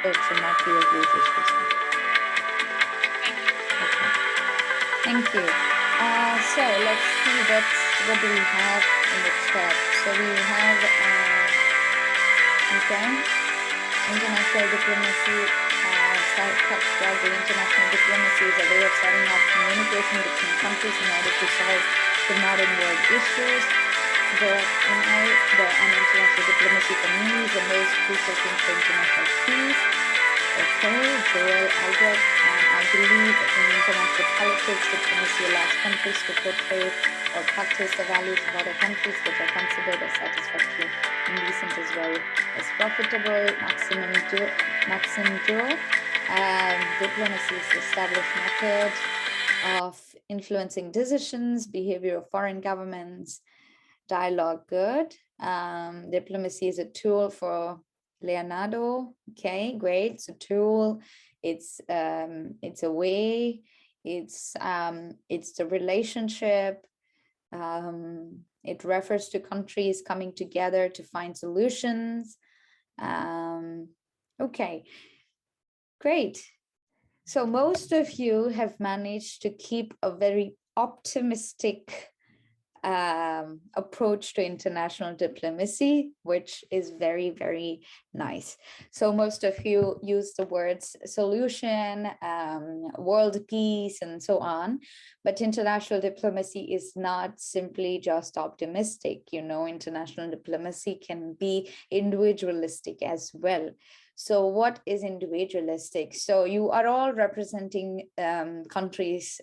it should not be a huge issue. Okay. Thank you. So let's see what do we have in the chat. So we have okay, international diplomacy. The international diplomacy is a way of setting up communication between countries in order to solve the modern world issues. International diplomacy for me is the most crucial thing for international peace. Okay, Joel Albert, I believe in international politics, diplomacy allows countries to portray or practice the values of other countries which are considered as satisfactory and decent as well as profitable. Maxim Joe, diplomacy is the established method of influencing decisions, behavior of foreign governments, dialogue, good. Diplomacy is a tool for Leonardo. Okay, great. It's a tool. It's a way. It's the relationship. It refers to countries coming together to find solutions. Okay, great. So most of you have managed to keep a very optimistic approach to international diplomacy, which is very, very nice. So most of you use the words solution, world peace, and so on. But international diplomacy is not simply just optimistic. You know, international diplomacy can be individualistic as well. So what is individualistic? So you are all representing countries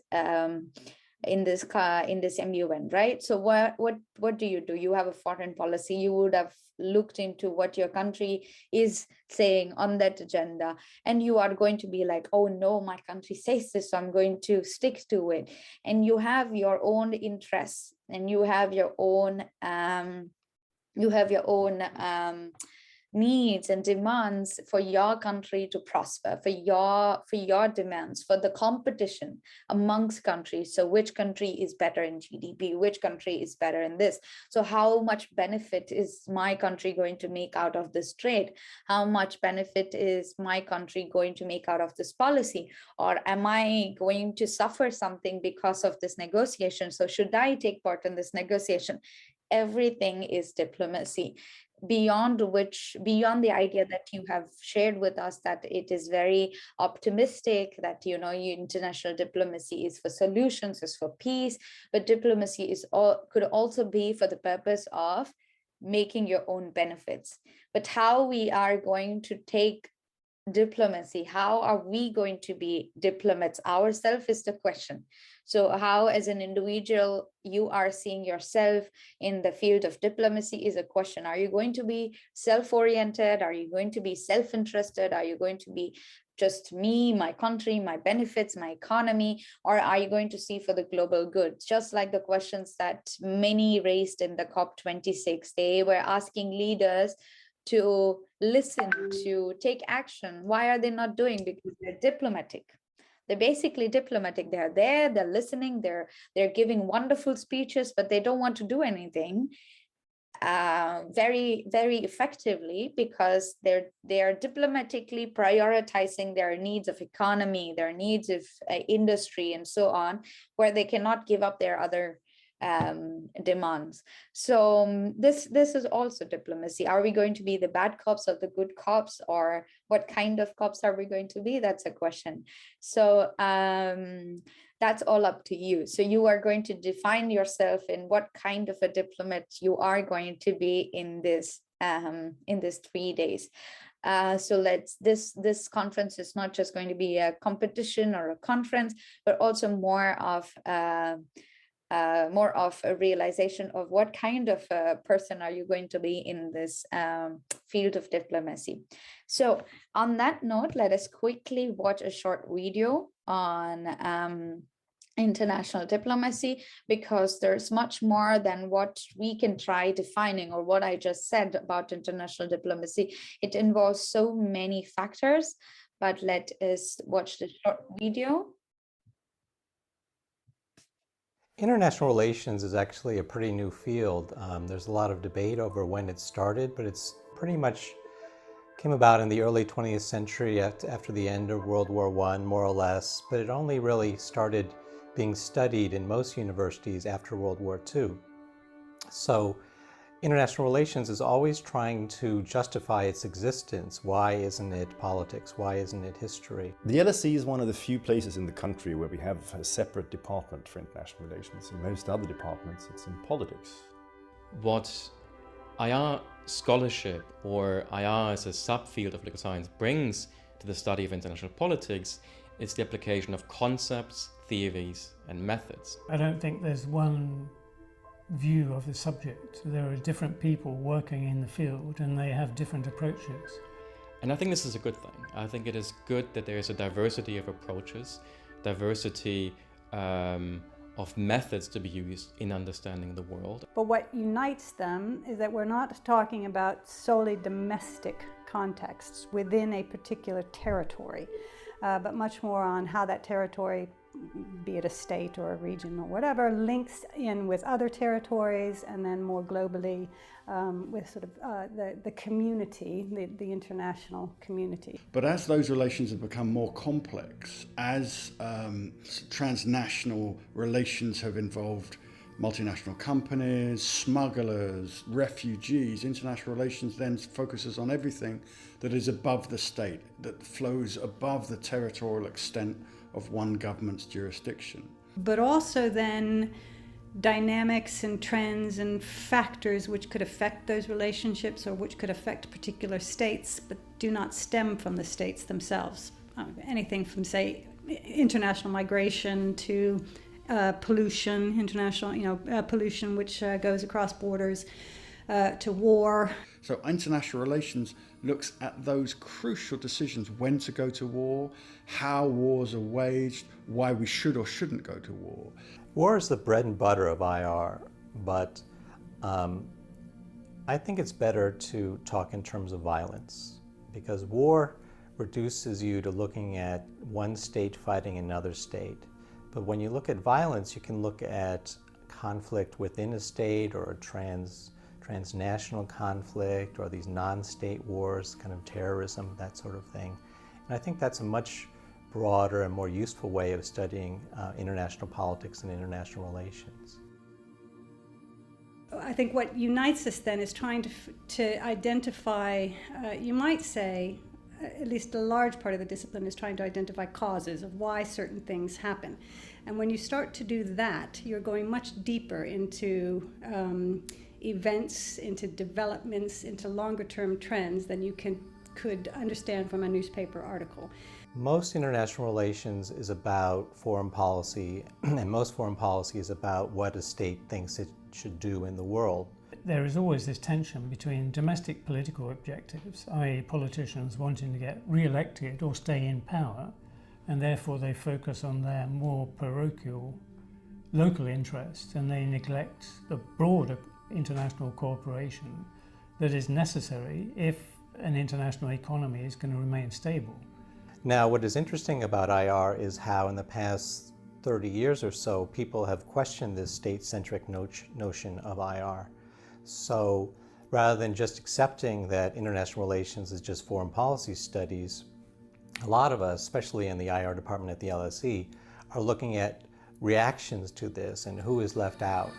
in this MUN, right? So what do? You have a foreign policy. You would have looked into what your country is saying on that agenda, and you are going to be like, oh no, my country says this, so I'm going to stick to it. And you have your own interests, and you have your own needs and demands for your country to prosper, for your demands, for the competition amongst countries. So which country is better in GDP, which country is better in this? So how much benefit is my country going to make out of this trade? How much benefit is my country going to make out of this policy? Or am I going to suffer something because of this negotiation? So should I take part in this negotiation? Everything is diplomacy. Beyond the idea that you have shared with us, that it is very optimistic, that international diplomacy is for solutions, is for peace, but diplomacy could also be for the purpose of making your own benefits. But how we are going to take diplomacy, how are we going to be diplomats ourselves, is the question. So how, as an individual, you are seeing yourself in the field of diplomacy is a question. Are you going to be self-oriented? Are you going to be self-interested? Are you going to be just me, my country, my benefits, my economy? Or are you going to see for the global good? Just like the questions that many raised in the COP26, they were asking leaders to listen, to take action. Why are they not doing? Because they're diplomatic. They're basically diplomatic. They're there, they're listening, they're giving wonderful speeches, but they don't want to do anything very, very effectively, because they are diplomatically prioritizing their needs of economy, their needs of industry, and so on, where they cannot give up their other demands. So this is also diplomacy. Are we going to be the bad cops or the good cops, or what kind of cops are we going to be? That's a question. So that's all up to you. So you are going to define yourself in what kind of a diplomat you are going to be in this 3 days. So this conference is not just going to be a competition or a conference, but also more of a realization of what kind of a person are you going to be in this field of diplomacy. So on that note, let us quickly watch a short video on international diplomacy, because there's much more than what we can try defining, or what I just said about international diplomacy. It involves so many factors, but let us watch the short video. International relations is actually a pretty new field. There's a lot of debate over when it started, but it's pretty much came about in the early 20th century after the end of World War I, more or less, but it only really started being studied in most universities after World War II. So international relations is always trying to justify its existence. Why isn't it politics? Why isn't it history? The LSE is one of the few places in the country where we have a separate department for international relations. In most other departments, it's in politics. What IR scholarship, or IR as a subfield of political science, brings to the study of international politics is the application of concepts, theories, and methods. I don't think there's one view of the subject. There are different people working in the field and they have different approaches. And I think this is a good thing. I think it is good that there is a diversity of approaches, diversity of methods to be used in understanding the world. But what unites them is that we're not talking about solely domestic contexts within a particular territory, but much more on how that territory, be it a state or a region or whatever, links in with other territories, and then more globally with sort of the community, the international community. But as those relations have become more complex, as transnational relations have involved multinational companies, smugglers, refugees, international relations then focuses on everything that is above the state, that flows above the territorial extent of one government's jurisdiction. But also then dynamics and trends and factors which could affect those relationships or which could affect particular states but do not stem from the states themselves. Anything from, say, international migration to pollution, international pollution which goes across borders, to war. So international relations looks at those crucial decisions: when to go to war, how wars are waged, why we should or shouldn't go to war. War is the bread and butter of IR, but I think it's better to talk in terms of violence, because war reduces you to looking at one state fighting another state. But when you look at violence, you can look at conflict within a state or a transnational conflict or these non-state wars, kind of terrorism, that sort of thing. And I think that's a much broader and more useful way of studying international politics and international relations. I think what unites us then is trying to identify, you might say, at least a large part of the discipline is trying to identify causes of why certain things happen. And when you start to do that, you're going much deeper into events, into developments, into longer term trends than you could understand from a newspaper article. Most international relations is about foreign policy, and most foreign policy is about what a state thinks it should do in the world. There is always this tension between domestic political objectives, i.e. politicians wanting to get re-elected or stay in power, and therefore they focus on their more parochial local interests and they neglect the broader international cooperation that is necessary if an international economy is going to remain stable. Now, what is interesting about IR is how in the past 30 years or so, people have questioned this state-centric notion of IR. So rather than just accepting that international relations is just foreign policy studies, a lot of us, especially in the IR department at the LSE, are looking at reactions to this and who is left out.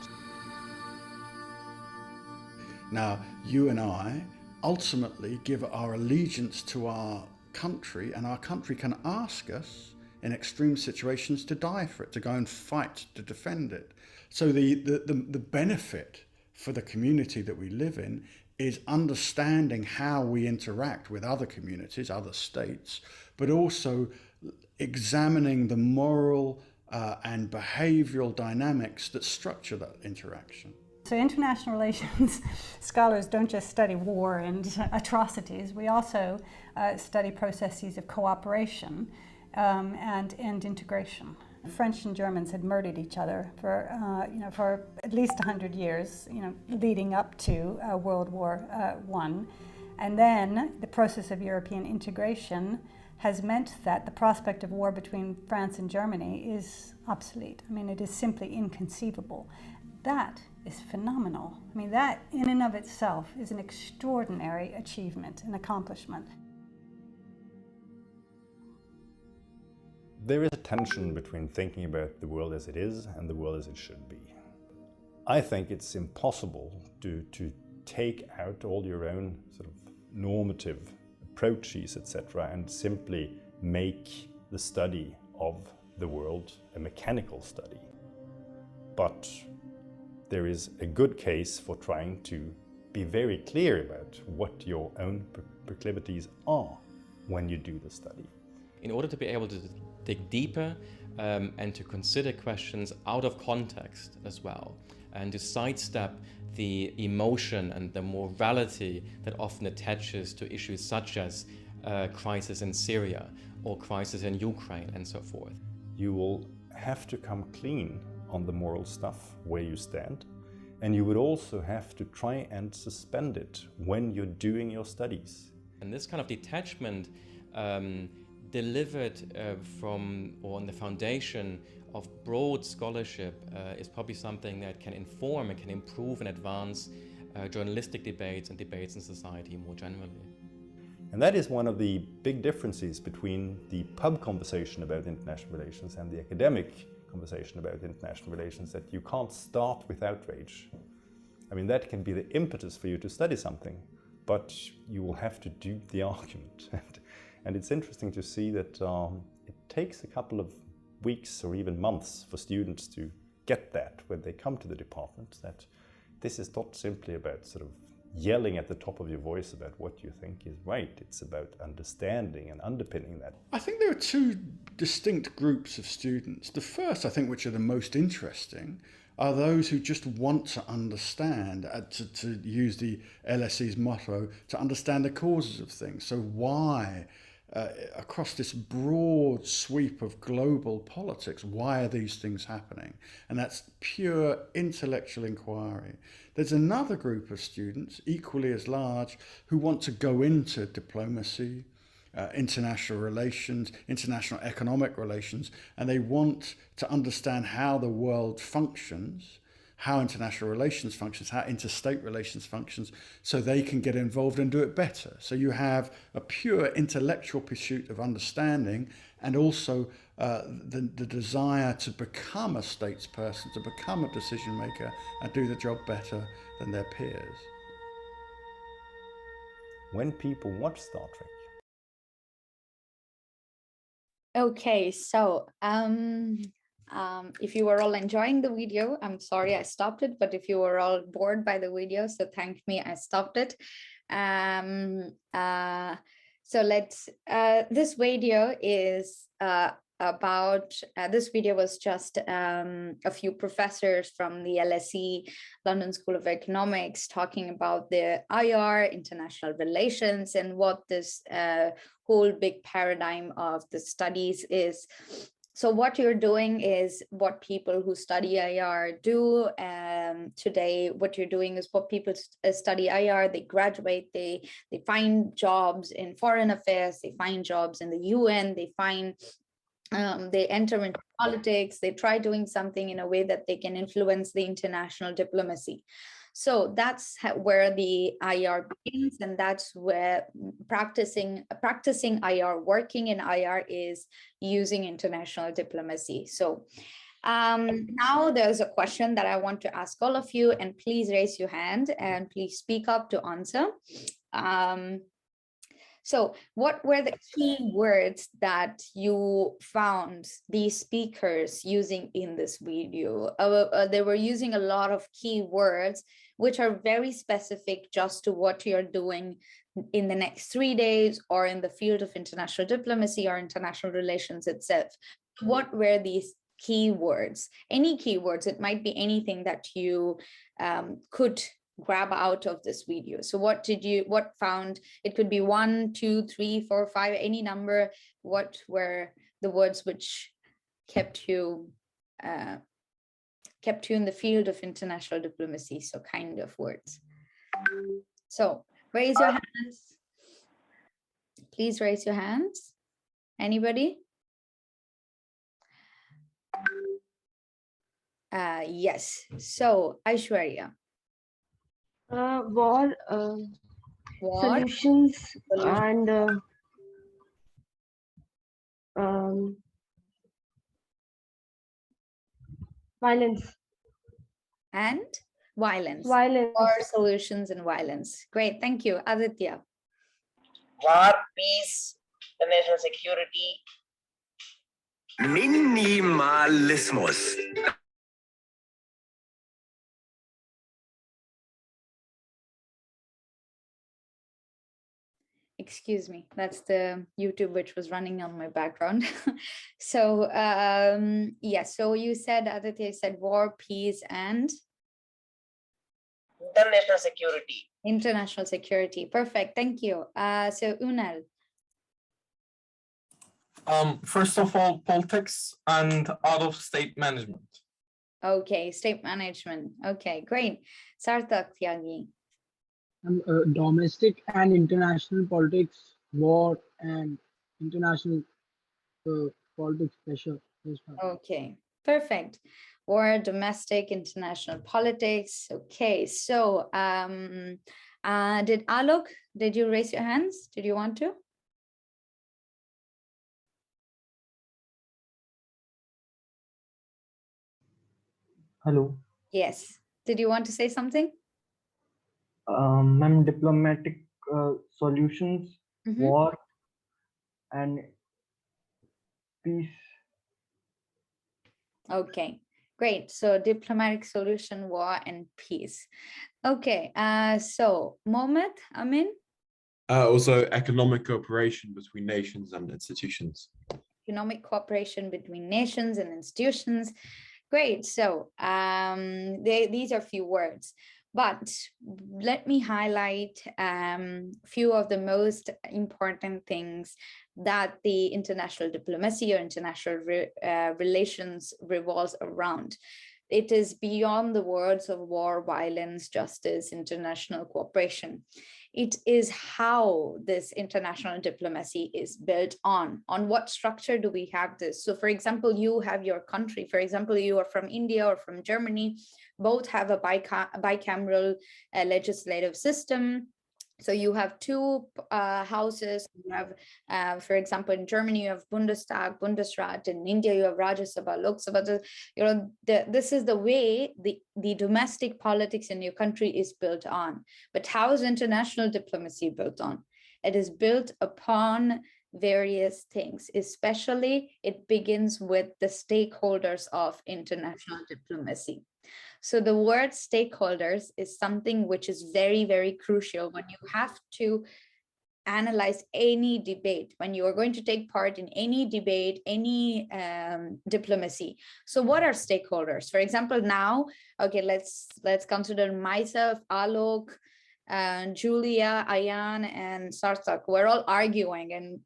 Now, you and I ultimately give our allegiance to our country, and our country can ask us in extreme situations to die for it, to go and fight to defend it. So the benefit for the community that we live in is understanding how we interact with other communities, other states, but also examining the moral and behavioral dynamics that structure that interaction. So international relations scholars don't just study war and atrocities. We also study processes of cooperation and integration. French and Germans had murdered each other for at least 100 years, leading up to World War I. And then the process of European integration has meant that the prospect of war between France and Germany is obsolete. I mean, it is simply inconceivable. That is phenomenal. I mean, that in and of itself is an extraordinary achievement and accomplishment. There is a tension between thinking about the world as it is and the world as it should be. I think it's impossible to take out all your own sort of normative approaches, etc., and simply make the study of the world a mechanical study. But there is a good case for trying to be very clear about what your own proclivities are when you do the study. In order to be able to dig deeper and to consider questions out of context as well, and to sidestep the emotion and the morality that often attaches to issues such as crisis in Syria or crisis in Ukraine and so forth. You will have to come clean on the moral stuff where you stand, and you would also have to try and suspend it when you're doing your studies. And this kind of detachment delivered from or on the foundation of broad scholarship is probably something that can inform and can improve and advance journalistic debates and debates in society more generally. And that is one of the big differences between the pub conversation about international relations and the academic conversation about international relations, that you can't start with outrage. I mean, that can be the impetus for you to study something, but you will have to do the argument. And it's interesting to see that it takes a couple of weeks or even months for students to get that when they come to the department, that this is not simply about sort of yelling at the top of your voice about what you think is right. It's about understanding and underpinning that. I think there are two distinct groups of students. The first, I think, which are the most interesting, are those who just want to understand, to use the LSE's motto, to understand the causes of things. So why, across this broad sweep of global politics, why are these things happening? And that's pure intellectual inquiry. There's another group of students, equally as large, who want to go into diplomacy, international relations, international economic relations, and they want to understand how the world functions, how international relations functions, how interstate relations functions, so they can get involved and do it better. So you have a pure intellectual pursuit of understanding, and also the desire to become a statesperson, to become a decision maker and do the job better than their peers. When people watch Star Trek. Okay, so if you were all enjoying the video, I'm sorry I stopped it, but if you were all bored by the video, so thank me, I stopped it. So let's, this video is this video was just a few professors from the LSE London School of Economics talking about the IR, international relations, and what this whole big paradigm of the studies is. So what you're doing is what people who study IR do today. What you're doing is what people study IR, they graduate, they find jobs in foreign affairs, they find jobs in the UN, they enter into politics, they try doing something in a way that they can influence the international diplomacy. So that's where the IR begins, and that's where practicing IR, working in IR, is using international diplomacy. So now there's a question that I want to ask all of you, and please raise your hand and please speak up to answer. So what were the key words that you found these speakers using in this video? They were using a lot of key words, which are very specific just to what you're doing in the next 3 days or in the field of international diplomacy or international relations itself. What were these keywords? Any keywords, it might be anything that you could grab out of this video. So what found, it could be 1, 2, 3, 4, 5, any number. What were the words which kept you in the field of international diplomacy? So kind of words. So raise your hands. Please raise your hands. Anybody? Yes. So, Aishwarya, War, war, solutions, solution, and um, violence. and violence, Violence. or solutions and violence. Great. Thank you. Aditya. War, peace, international security. Minimalismus. Excuse me, that's the YouTube which was running on my background. So yes, so you said, Aditya said war, peace, and International security. international security. Perfect, thank you. So Unal. First of all, politics and out-of-state management. Okay, state management. Okay, great. Sarthak Tyagi. Domestic and international politics, war and international politics pressure. Okay, perfect. War, domestic, international politics. Okay, so did Alok, did you raise your hands? Did you want to? Hello. Yes. Did you want to say something? Ma'am, diplomatic solutions, war and peace. Okay, great. So diplomatic solution, war and peace. Okay, so Mohammed, Amin? Also economic cooperation between nations and institutions. Economic cooperation between nations and institutions. Great. So these are few words, but let me highlight few of the most important things that the international diplomacy or international relations revolves around. It is beyond the words of war, violence, justice, international cooperation. It is how this international diplomacy is built on what structure do we have this? So for example, you have your country, for example, you are from India or from Germany, both have a bicameral legislative system. So you have two houses. You have, for example, in Germany, you have Bundestag, Bundesrat. In India, you have Rajya Sabha, Lok Sabha. You know, this is the way the domestic politics in your country is built on. But how is international diplomacy built on? It is built upon various things, especially it begins with the stakeholders of international diplomacy. So the word stakeholders is something which is very, very crucial when you have to analyze any debate, when you are going to take part in any debate, any diplomacy. So what are stakeholders? For example, now, okay, let's consider myself, Alok, Julia, Ayan, and Sarthak. We're all arguing and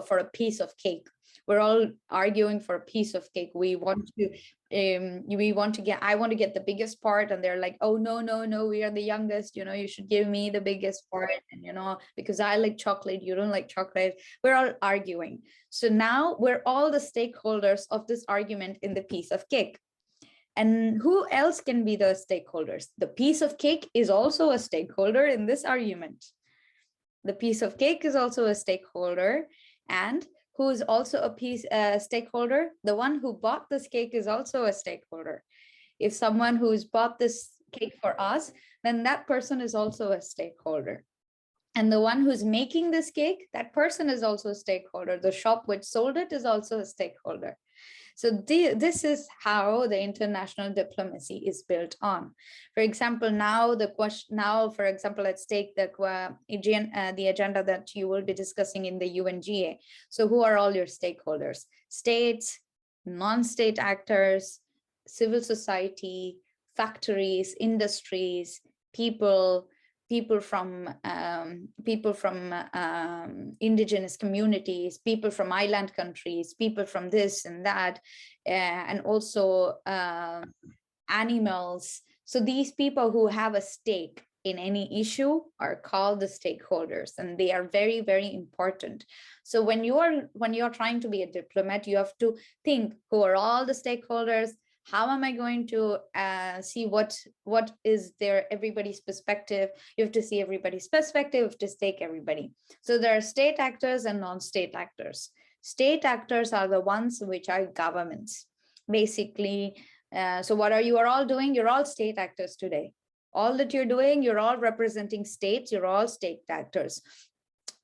for a piece of cake. We're all arguing for a piece of cake. We want to get, I want to get the biggest part, and they're like, oh no, we are the youngest, you know, you should give me the biggest part, and you know, because I like chocolate, you don't like chocolate. We're all arguing. So now we're all the stakeholders of this argument in the piece of cake. And who else can be the stakeholders? The piece of cake is also a stakeholder in this argument. The piece of cake is also a stakeholder. And who is also a stakeholder? The one who bought this cake is also a stakeholder. If someone who's bought this cake for us, then that person is also a stakeholder. And the one who's making this cake, that person is also a stakeholder. The shop which sold it is also a stakeholder. So this is how the international diplomacy is built on. For example, now for example, let's take the agenda that you will be discussing in the UNGA. So who are all your stakeholders? States, non-state actors, civil society, factories, industries, people from indigenous communities, people from island countries, people from this and that, and also animals. So these people who have a stake in any issue are called the stakeholders, and they are very, very important. So when you're trying to be a diplomat, you have to think who are all the stakeholders, How am I going to see what is there, everybody's perspective? You have to see everybody's perspective, you have to take everybody. So there are state actors and non-state actors. State actors are the ones which are governments, basically. So what are you all doing? You're all state actors today. All that you're doing, you're all representing states, you're all state actors.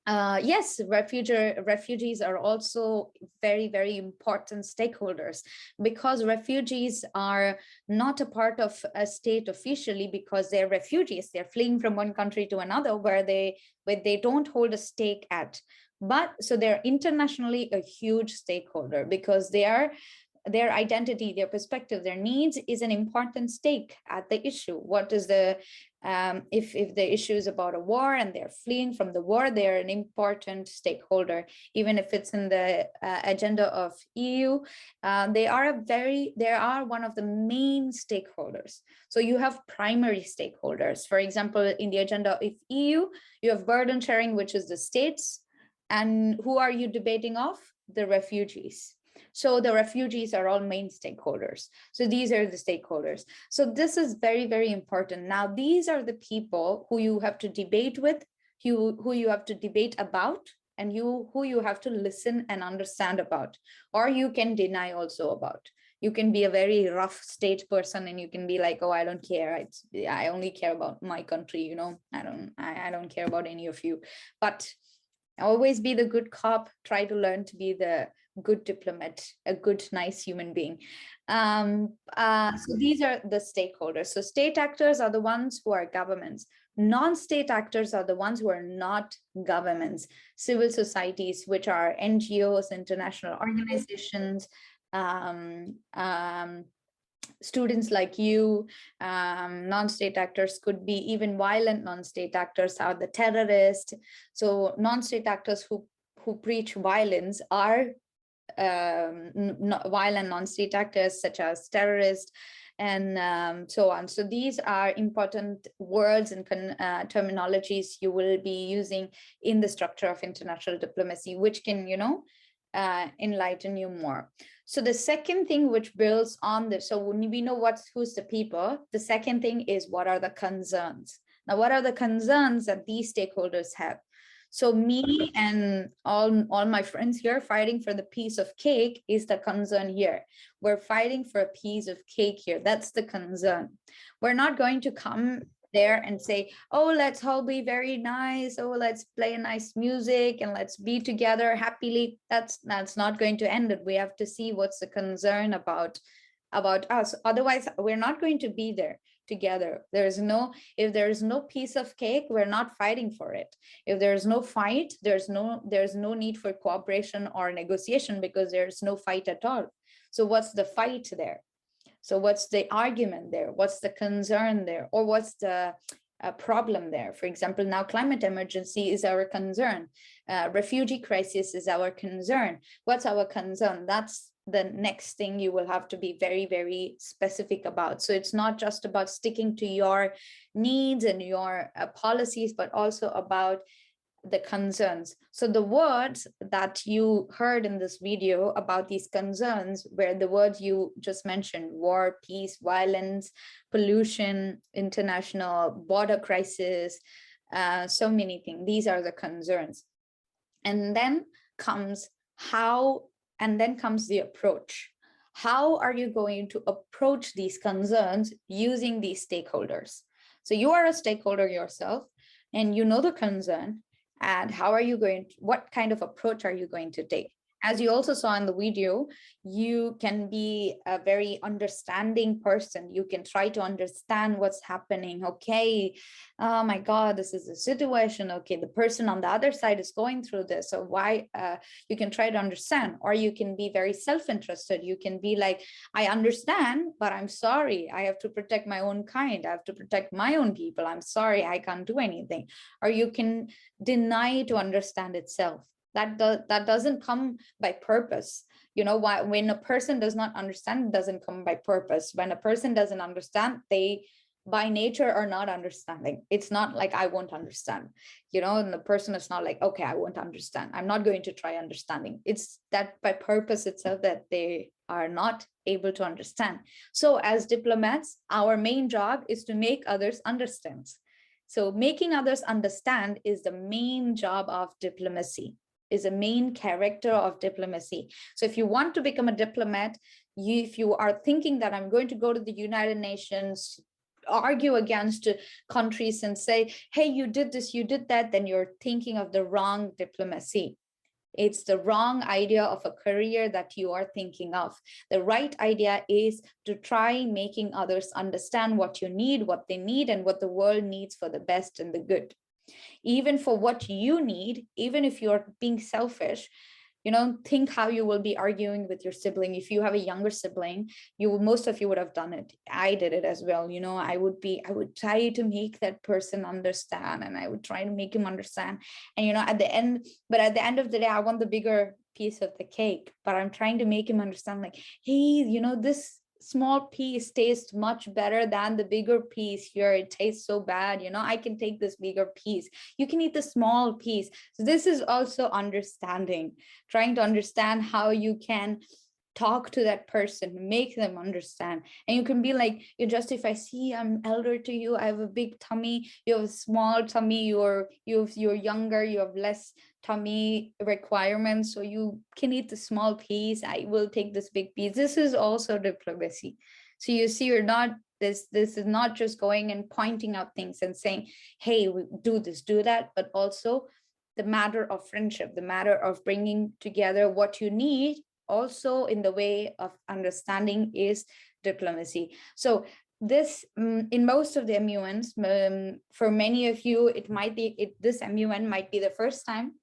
Yes, refugees are also very, very important stakeholders, because refugees are not a part of a state officially, because they're refugees. They're fleeing from one country to another where they don't hold a stake at. But so they're internationally a huge stakeholder, because their identity, their perspective, their needs is an important stake at the issue. What is the if the issue is about a war and they're fleeing from the war, they're an important stakeholder. Even if it's in the agenda of EU, they are one of the main stakeholders. So you have primary stakeholders. For example, in the agenda of EU, you have burden sharing, which is the states. And who are you debating of? The refugees. So the refugees are all main stakeholders. So these are the stakeholders. So this is very, very important. Now, these are the people who you have to debate with, who you have to debate about, and who you have to listen and understand about, or you can deny also about. You can be a very rough state person and you can be like, oh, I don't care. I only care about my country, you know, I don't care about any of you. But always be the good cop, try to learn to be the good diplomat, a good, nice human being. So these are the stakeholders. So state actors are the ones who are governments. Non-state actors are the ones who are not governments. Civil societies, which are NGOs, international organizations, students like you. Non-state actors could be even violent non-state actors are the terrorists. So non-state actors who preach violence are violent non-state actors such as terrorists and so on. So these are important words and terminologies you will be using in the structure of international diplomacy, which can, you know, enlighten you more. So the second thing which builds on this, so when we know who's the people, the second thing is what are the concerns. Now, what are the concerns that these stakeholders have? So me and all my friends here fighting for the piece of cake is the concern here. We're fighting for a piece of cake here. That's the concern. We're not going to come there and say, oh, let's all be very nice. Oh, let's play nice music and let's be together happily. That's not going to end it. We have to see what's the concern about us. Otherwise, we're not going to be there together. If there's no piece of cake, we're not fighting for it. If there's no fight, there's no need for cooperation or negotiation, because there's no fight at all. So what's the fight there? So what's the argument there? What's the concern there? Or what's the problem there? For example, now climate emergency is our concern. Refugee crisis is our concern. What's our concern? That's the next thing you will have to be very, very specific about. So it's not just about sticking to your needs and your policies, but also about the concerns. So the words that you heard in this video about these concerns were the words you just mentioned: war, peace, violence, pollution, international border crisis, so many things. These are the concerns. And then comes the approach. How are you going to approach these concerns using these stakeholders? So you are a stakeholder yourself and you know the concern, and what kind of approach are you going to take? As you also saw in the video, you can be a very understanding person. You can try to understand what's happening. Okay, oh my God, this is a situation. Okay, the person on the other side is going through this. So why? You can try to understand, or you can be very self-interested. You can be like, I understand, but I'm sorry. I have to protect my own kind. I have to protect my own people. I'm sorry, I can't do anything. Or you can deny to understand itself. That doesn't come by purpose. You know, when a person does not understand, it doesn't come by purpose. When a person doesn't understand, they by nature are not understanding. It's not like I won't understand, you know, and the person is not like, okay, I won't understand. I'm not going to try understanding. It's that by purpose itself that they are not able to understand. So as diplomats, our main job is to make others understand. So making others understand is the main job of diplomacy, is a main character of diplomacy. So if you want to become a diplomat, if you are thinking that I'm going to go to the United Nations, argue against countries and say, hey, you did this, you did that, then you're thinking of the wrong diplomacy. It's the wrong idea of a career that you are thinking of. The right idea is to try making others understand what you need, what they need, and what the world needs for the best and the good. Even for what you need, even if you're being selfish, think how you will be arguing with your sibling. If you have a younger sibling, most of you would have done it. I did it as well. I would try to make that person understand, and I would try to make him understand. And at the end of the day, I want the bigger piece of the cake, but I'm trying to make him understand, like, hey, this small piece tastes much better than the bigger piece here. It tastes so bad, I can take this bigger piece. You can eat the small piece. So this is also understanding, trying to understand how you can talk to that person, make them understand. And you can be like, if I see I'm elder to you, I have a big tummy, you have a small tummy, you're younger, you have less tummy requirements, so you can eat the small piece, I will take this big piece. This is also diplomacy. So you see, you're not this is not just going and pointing out things and saying, hey, we do this, do that, but also the matter of friendship, the matter of bringing together what you need, also in the way of understanding, is diplomacy. So this, in most of the MUNs, for many of you, this MUN might be the first time.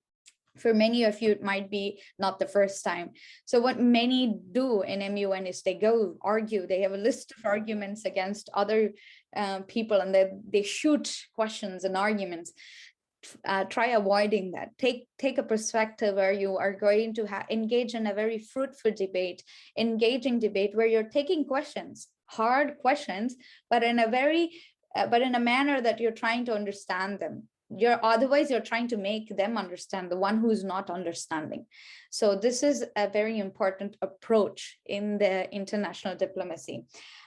For many of you, it might be not the first time. So what many do in MUN is they go argue. They have a list of arguments against other people, and they shoot questions and arguments. Try avoiding that. Take a perspective where you are going to engage in a very fruitful debate, engaging debate, where you're taking questions, hard questions, but in a manner that you're trying to understand them. Otherwise you're trying to make them understand, the one who's not understanding. So this is a very important approach in the international diplomacy.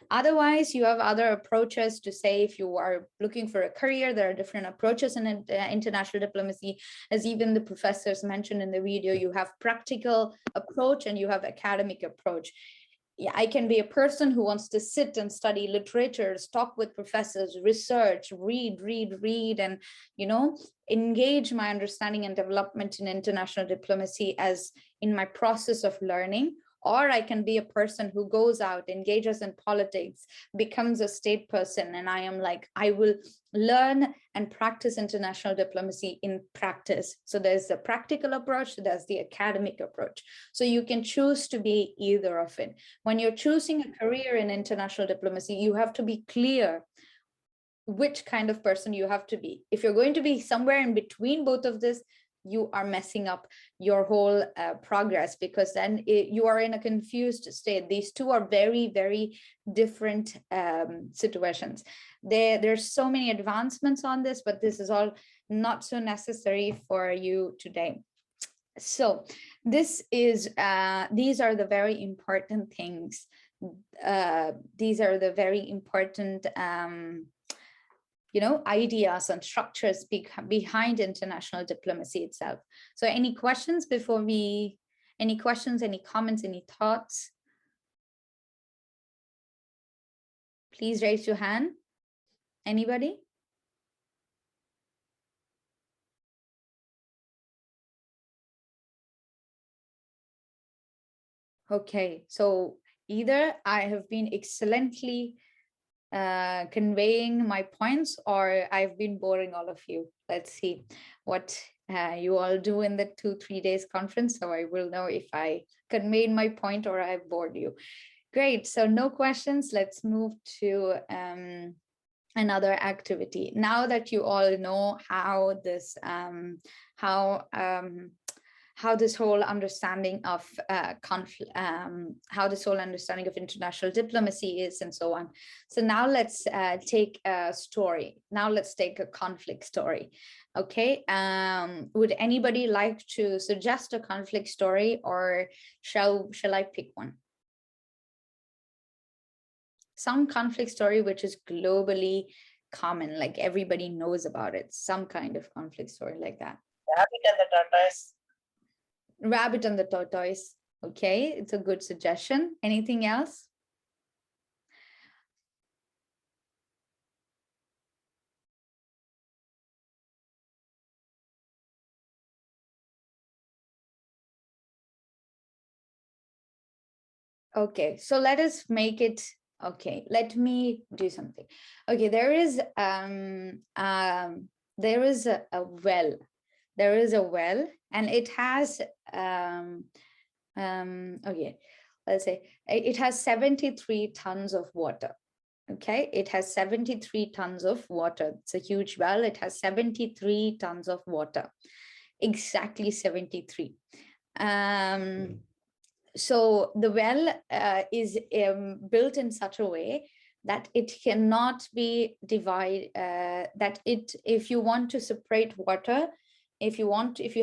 Otherwise, you have other approaches to say, if you are looking for a career, there are different approaches in international diplomacy. As even the professors mentioned in the video, you have practical approach and you have academic approach. Yeah, I can be a person who wants to sit and study literatures, talk with professors, research, read, and, engage my understanding and development in international diplomacy as in my process of learning. Or I can be a person who goes out, engages in politics, becomes a state person, and I will learn and practice international diplomacy in practice. So there's the practical approach, there's the academic approach. So you can choose to be either of it. When you're choosing a career in international diplomacy, you have to be clear which kind of person you have to be. If you're going to be somewhere in between both of this, you are messing up your whole progress, because then you are in a confused state. These two are very, very different situations. There's so many advancements on this, but this is all not so necessary for you today. So these are the very important things. These are the very important ideas and structures behind international diplomacy itself. So any questions any questions, any comments, any thoughts? Please raise your hand. Anybody? Okay, so either I have been excellently conveying my points, or I've been boring all of you. Let's see what you all do in the 2-3 days conference, so I will know if I conveyed my point or I bored you. Great, so no questions. Let's move to another activity. Now that you all know how this how this whole understanding of how this whole understanding of international diplomacy is, and so on. So now let's take a story. Now let's take a conflict story. Okay, would anybody like to suggest a conflict story, or shall I pick one? Some conflict story which is globally common, like everybody knows about it, some kind of conflict story like that. Rabbit and the tortoise. Rabbit and the tortoise. Okay, it's a good suggestion. Anything else? Okay, so let us make it, okay, let me do something. Okay, there is a well. There is a well, and it has okay, let's say it has 73 tons of water. Okay, it has 73 tons of water. It's a huge well. It has 73 tons of water, exactly 73. So the well is built in such a way that it cannot be divided, that if you want to separate water, if you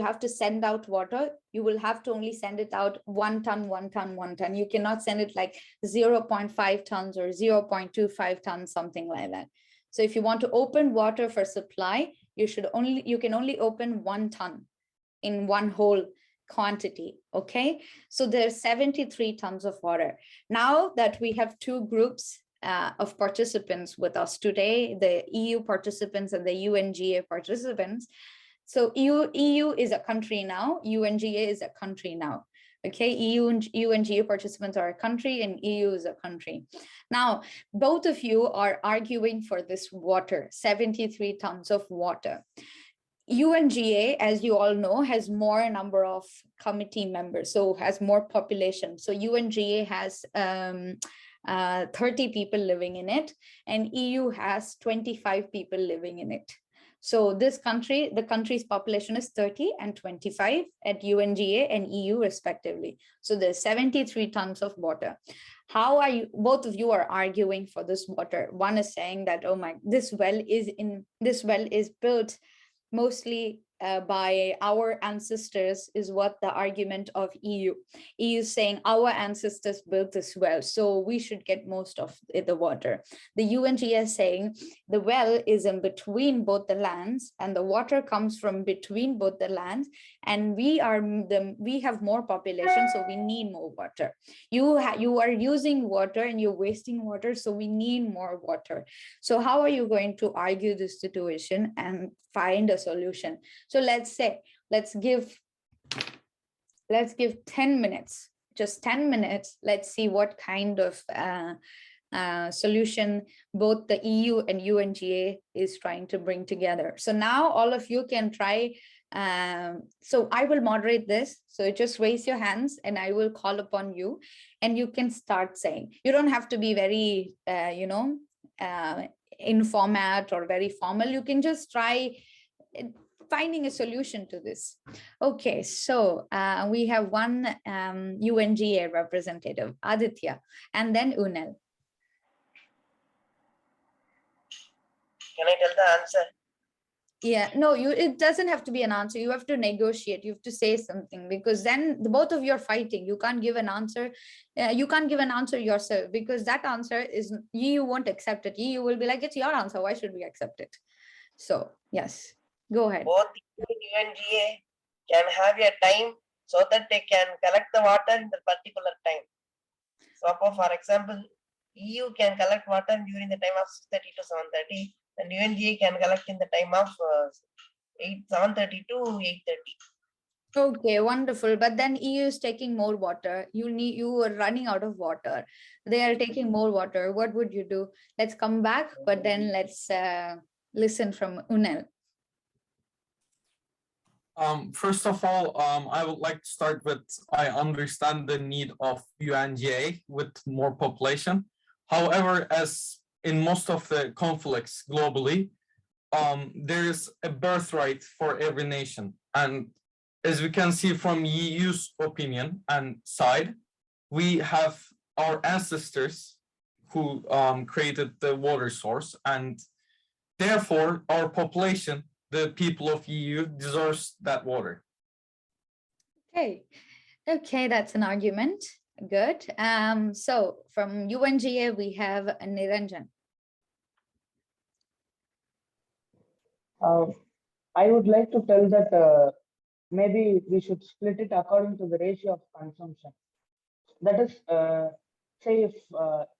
have to send out water, you will have to only send it out 1 ton, 1 ton, 1 ton. You cannot send it like 0.5 tons or 0.25 tons, something like that. So if you want to open water for supply, you can only open 1 ton in one whole quantity. Okay, so there's 73 tons of water. Now that we have two groups of participants with us today, the EU participants and the UNGA participants. So EU is a country now, UNGA is a country now. Okay, EU and UNGA participants are a country and EU is a country. Now, both of you are arguing for this water, 73 tons of water. UNGA, as you all know, has more number of committee members, so has more population. So UNGA has 30 people living in it, and EU has 25 people living in it. So this country, the country's population is 30 and 25 at UNGA and EU respectively. So there's 73 tons of water. How are you, both of you are arguing for this water? One is saying that, oh my, this well is built mostly by our ancestors, is what the argument of EU. EU is saying our ancestors built this well, so we should get most of the water. The UNGA is saying the well is in between both the lands, and the water comes from between both the lands, and we have more population, so we need more water. You are using water and you're wasting water, so we need more water. So how are you going to argue this situation and find a solution? So let's give 10 minutes, just 10 minutes. Let's see what kind of solution both the EU and UNGA is trying to bring together. So now all of you can try. So I will moderate this. So just raise your hands and I will call upon you and you can start saying. You don't have to be very, in format or very formal. You can just try finding a solution to this. Okay, so we have one UNGA representative, Aditya, and then Unal. Can I tell the answer? Yeah, no, it doesn't have to be an answer. You have to negotiate. You have to say something, because then both of you are fighting. You can't give an answer. You can't give an answer yourself, because that answer is, you won't accept it. You will be like, it's your answer. Why should we accept it? So yes, go ahead. Both UNGA can have a time so that they can collect the water in the particular time. So for example, EU can collect water during the time of 6:30 to 7:30, and UNGA can collect in the time of 7:30 to 8:30. Okay, wonderful. But then EU is taking more water. You are running out of water. They are taking more water. What would you do? Let's come back, but then let's listen from Unal. First of all, I would like to start with, I understand the need of UNGA with more population. However, as in most of the conflicts globally, there is a birthright for every nation. And as we can see from EU's opinion and side, we have our ancestors who created the water source, and therefore our population, the people of EU, deserves that water. Okay, that's an argument. Good. So from UNGA, we have Niranjan. I would like to tell that maybe we should split it according to the ratio of consumption. That is, say if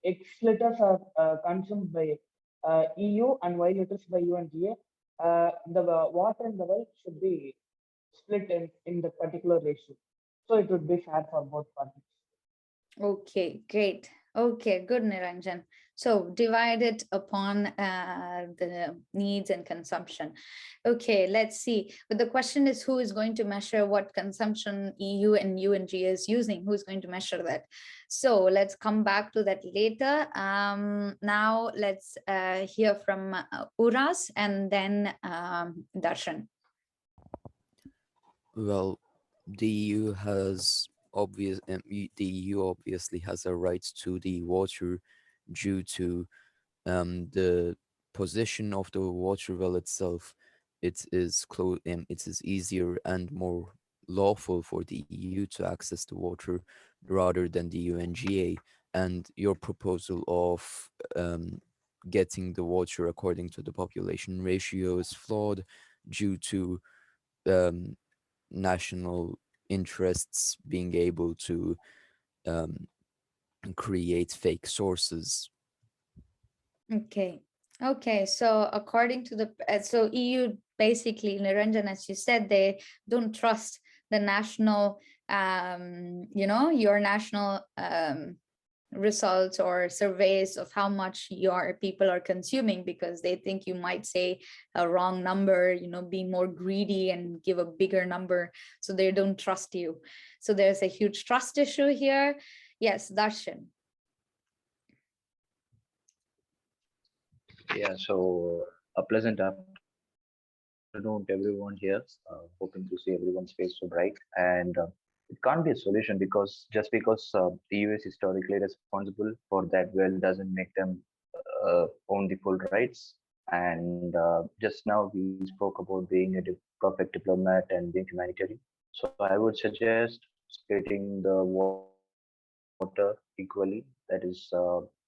X liters are consumed by EU and Y liters by UNGA, the water in the well should be split in the particular ratio. So it would be fair for both parties. Okay, great. Okay, good, Niranjan. So divide it upon the needs and consumption. Okay, let's see. But the question is, who is going to measure what consumption EU and UNG is using? Who's going to measure that? So let's come back to that later. Now let's hear from Uras and then Darshan. Well, the EU has the EU obviously has a right to the water due to the position of the water well itself. It is easier and more lawful for the EU to access the water rather than the UNGA. And your proposal of getting the water according to the population ratio is flawed due to national interests being able to create fake sources. Okay. Okay. So according to the so EU basically, Niranjan, as you said, they don't trust the national, your national results or surveys of how much your people are consuming, because they think you might say a wrong number, be more greedy and give a bigger number. So they don't trust you. So there's a huge trust issue here. Yes, Darshan. Yeah, so a pleasant afternoon to everyone here. Hoping to see everyone's face so bright. And it can't be a solution because just because the EU is historically responsible for that well doesn't make them own the full rights. And just now we spoke about being a perfect diplomat and being humanitarian. So I would suggest splitting the water equally. That is,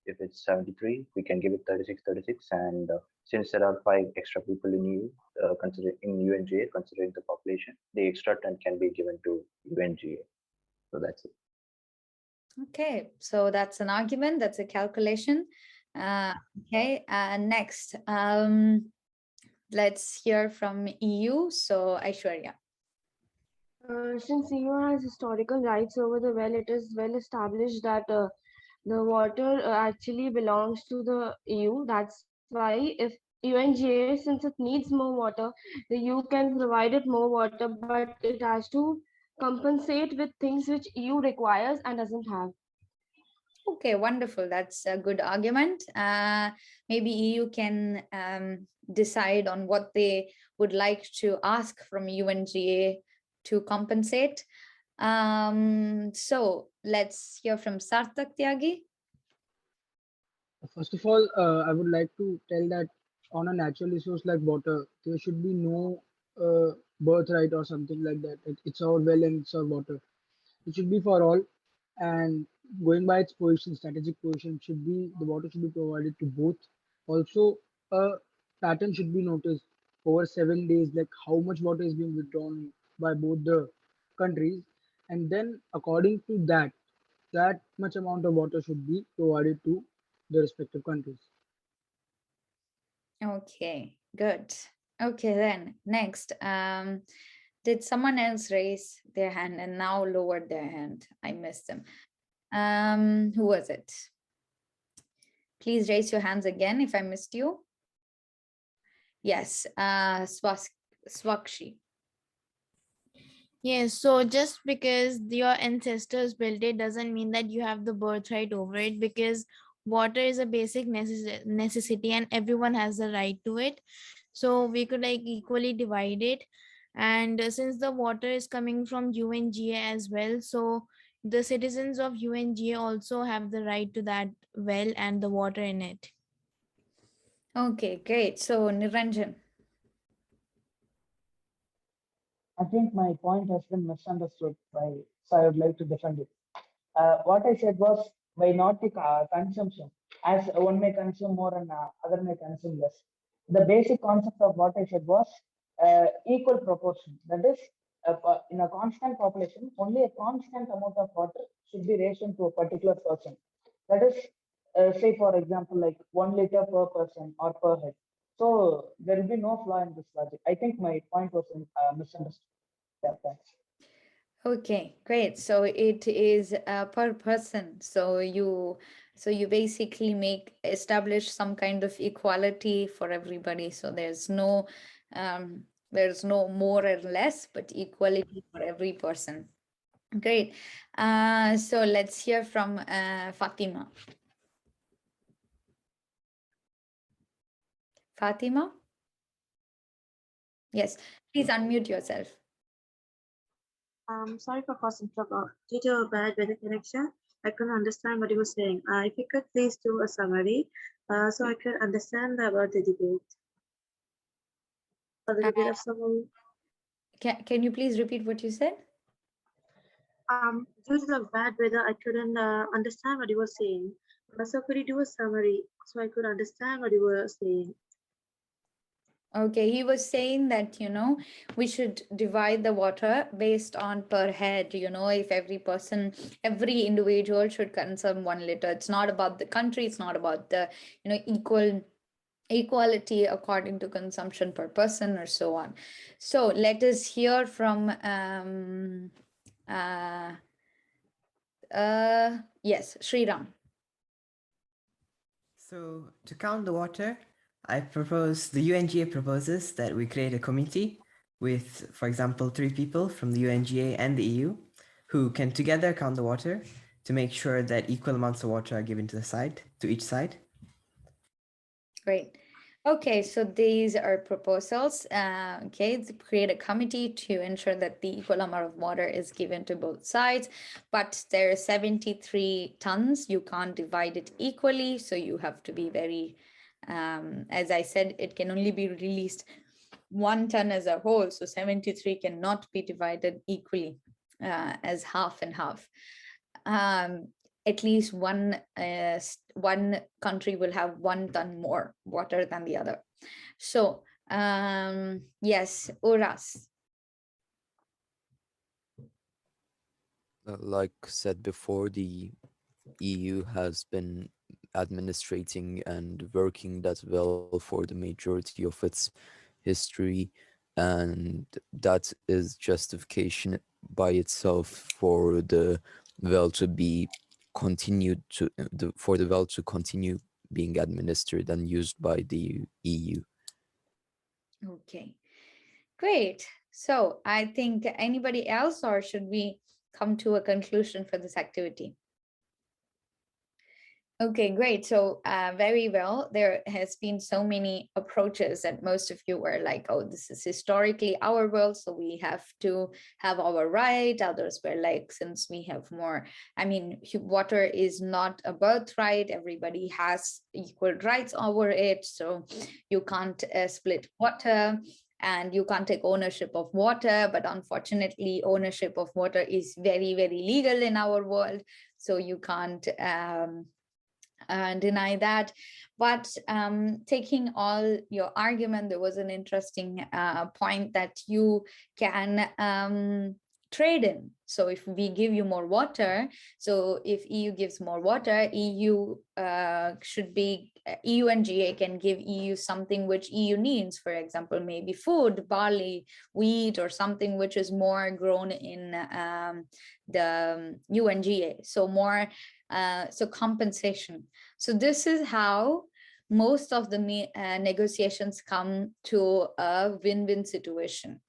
if it's 73, we can give it 36, and since there are 5 extra people in EU, considering in UNGA, considering the population, the extra 10 can be given to UNGA. So that's it. Okay, so that's an argument, that's a calculation. Okay, next, let's hear from EU. So Aishwarya. Since EU has historical rights over the well, it is well established that the water actually belongs to the EU. That's why if UNGA, since it needs more water, the EU can provide it more water, but it has to compensate with things which EU requires and doesn't have. Okay, wonderful. That's a good argument. Maybe EU can decide on what they would like to ask from UNGA to compensate. So let's hear from Sarthak Tyagi. First of all, I would like to tell that on a natural resource like water, there should be no birthright or something like that. It's our well and it's our water. It should be for all. And going by its position, strategic position, should be the water should be provided to both. Also, a pattern should be noticed over 7 days, like how much water is being withdrawn by both the countries, and then according to that, that much amount of water should be provided to the respective countries. Okay, good. Okay, then next, did someone else raise their hand and now lowered their hand? I missed them. Who was it? Please raise your hands again if I missed you. Yes, Swakshi. Yes, so just because your ancestors built it doesn't mean that you have the birthright over it, because water is a basic necessity and everyone has the right to it. So we could like equally divide it. And since the water is coming from UNGA as well, so the citizens of UNGA also have the right to that well and the water in it. Okay, great. So Niranjan. I think my point has been misunderstood by, so I would like to defend it. What I said was by not the consumption, as one may consume more and other may consume less. The basic concept of what I said was equal proportion. That is, in a constant population, only a constant amount of water should be rationed to a particular person. That is, say for example, like 1 liter per person or per head. So there will be no flaw in this logic. I think my point was misunderstood. Yeah, thanks. Okay, great. So it is per person. So you basically establish some kind of equality for everybody. So there's no more or less, but equality for every person. Great. So let's hear from Fatima. Fatima? Yes, please unmute yourself. Sorry for causing trouble. Due to a bad weather connection, I couldn't understand what you were saying. If you could please do a summary, so I could understand about the debate. A little bit of summary. Can you please repeat what you said? Due to the bad weather, I couldn't understand what you were saying. So could you do a summary so I could understand what you were saying? Okay, he was saying that, we should divide the water based on per head, if every individual should consume 1 liter. It's not about the country, it's not about the, equality according to consumption per person or so on. So let us hear from, yes, Sriram. So to count the water, the UNGA proposes that we create a committee with, for example, 3 people from the UNGA and the EU who can together count the water to make sure that equal amounts of water are given to each side. Great. Okay, so these are proposals. Okay, to create a committee to ensure that the equal amount of water is given to both sides, but there are 73 tons. You can't divide it equally, so you have to be very, as I said, it can only be released 1 ton as a whole, so 73 cannot be divided equally as half and half. At least one country will have 1 ton more water than the other. So yes, Uras. Like said before, the EU has been administrating and working that well for the majority of its history, and that is justification by itself for the well to be continued to for the well to continue being administered and used by the EU. Okay, great. So I think anybody else, or should we come to a conclusion for this activity? Okay, great. So very well. There has been so many approaches that most of you were like, oh, this is historically our world, so we have to have our right. Others were like, since we have more, water is not a birthright. Everybody has equal rights over it. So you can't split water and you can't take ownership of water. But unfortunately, ownership of water is very, very legal in our world. So you can't deny that. But taking all your argument, there was an interesting point that you can trade in. So if we give you more water, so if EU gives more water, EU and GA can give EU something which EU needs, for example, maybe food, barley, wheat, or something which is more grown in the UNGA. So more so compensation. So this is how most of the negotiations come to a win-win situation.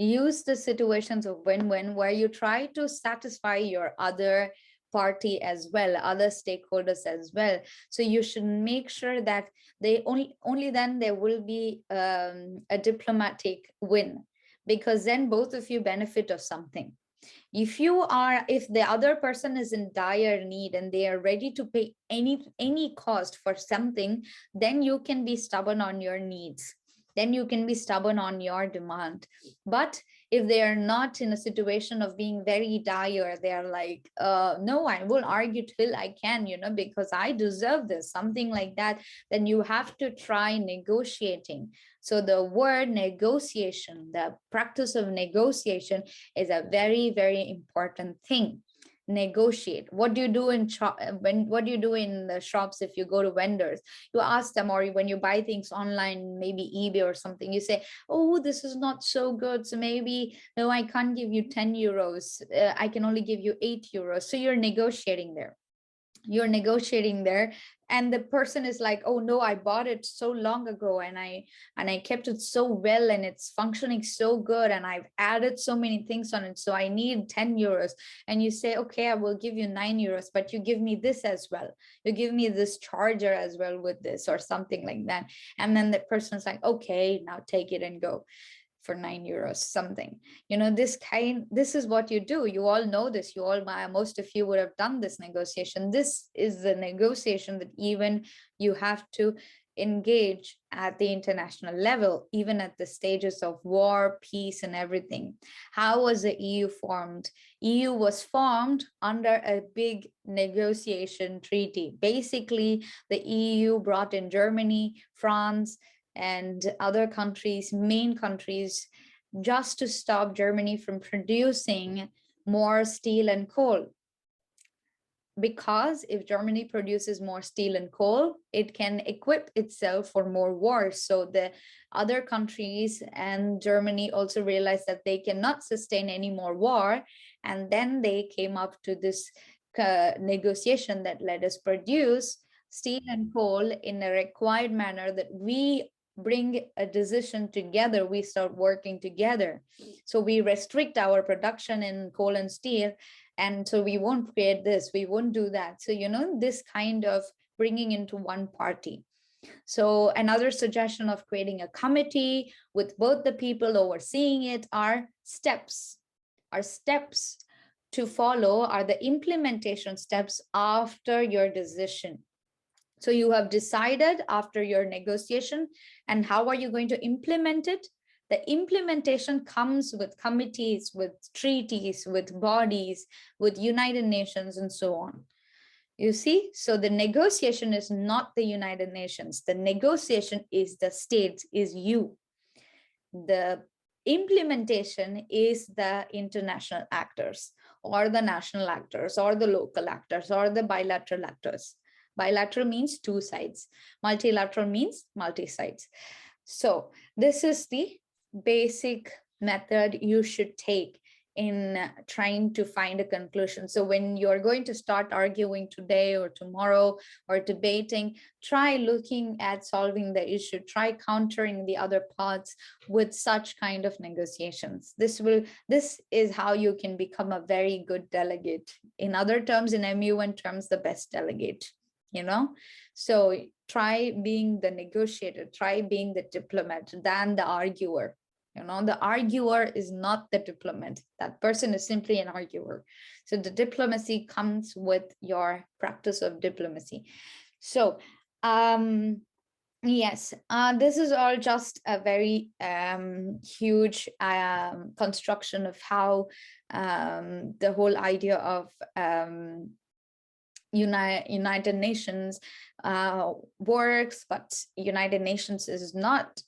Use the situations of win-win where you try to satisfy your other party as well, other stakeholders as well. So you should make sure that they only then there will be a diplomatic win, because then both of you benefit of something. If the other person is in dire need and they are ready to pay any cost for something, then you can be stubborn on your needs. then you can be stubborn on your demand. But if they are not in a situation of being very dire, they're like, no, I will argue till I can, because I deserve this, something like that, then you have to try negotiating. So the word negotiation, the practice of negotiation, is a very, very important thing. Negotiate. What do you do in what do you do in the shops? If you go to vendors, you ask them, or when you buy things online, maybe eBay or something, you say, oh, this is not so good, so maybe, no, I can't give you 10 euros, I can only give you 8 euros. So you're negotiating there. And the person is like, oh no, I bought it so long ago, and I kept it so well, and it's functioning so good, and I've added so many things on it, so I need 10 euros. And you say, okay, I will give you 9 euros, but you give me this as well, you give me this charger as well with this, or something like that. And then the person's like, okay, now take it and go for 9 euros something. This is what you do. You all know this. Most of you would have done this negotiation. This is the negotiation that even you have to engage at the international level, even at the stages of war, peace, and everything. How was the EU formed? EU was formed under a big negotiation treaty. Basically, the EU brought in Germany, France, and other countries, main countries, just to stop Germany from producing more steel and coal. Because if Germany produces more steel and coal, it can equip itself for more wars. So the other countries and Germany also realized that they cannot sustain any more war. And then they came up to this negotiation that let us produce steel and coal in a required manner, that we bring a decision together, we start working together. So we restrict our production in coal and steel, and so we won't create this, we won't do that. So this kind of bringing into one party. So another suggestion of creating a committee with both the people overseeing it are steps. To follow are the implementation steps after your decision. So you have decided after your negotiation, and how are you going to implement it? The implementation comes with committees, with treaties, with bodies, with United Nations, and so on. You see, so the negotiation is not the United Nations. The negotiation is the states, is you. The implementation is the international actors, or the national actors, or the local actors, or the bilateral actors. Bilateral means two sides. Multilateral means multi-sides. So this is the basic method you should take in trying to find a conclusion. So when you're going to start arguing today or tomorrow or debating, try looking at solving the issue, try countering the other parts with such kind of negotiations. This is how you can become a very good delegate. In other terms, in MUN terms, the best delegate. So try being the negotiator, try being the diplomat than the arguer. The arguer is not the diplomat. That person is simply an arguer. So the diplomacy comes with your practice of diplomacy. So yes, this is all just a very huge construction of how the whole idea of United Nations works, but United Nations is not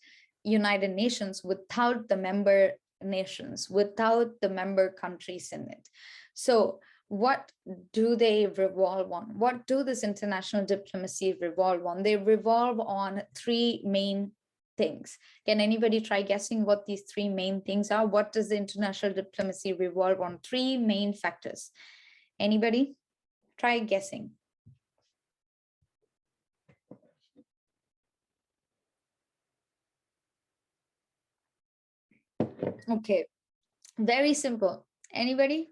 United Nations without the member nations, without the member countries in it. So what do they revolve on? What do this international diplomacy revolve on? They revolve on three main things. Can anybody try guessing what these three main things are? What does the international diplomacy revolve on? Three main factors. Anybody? Try guessing. Okay, very simple. Anybody?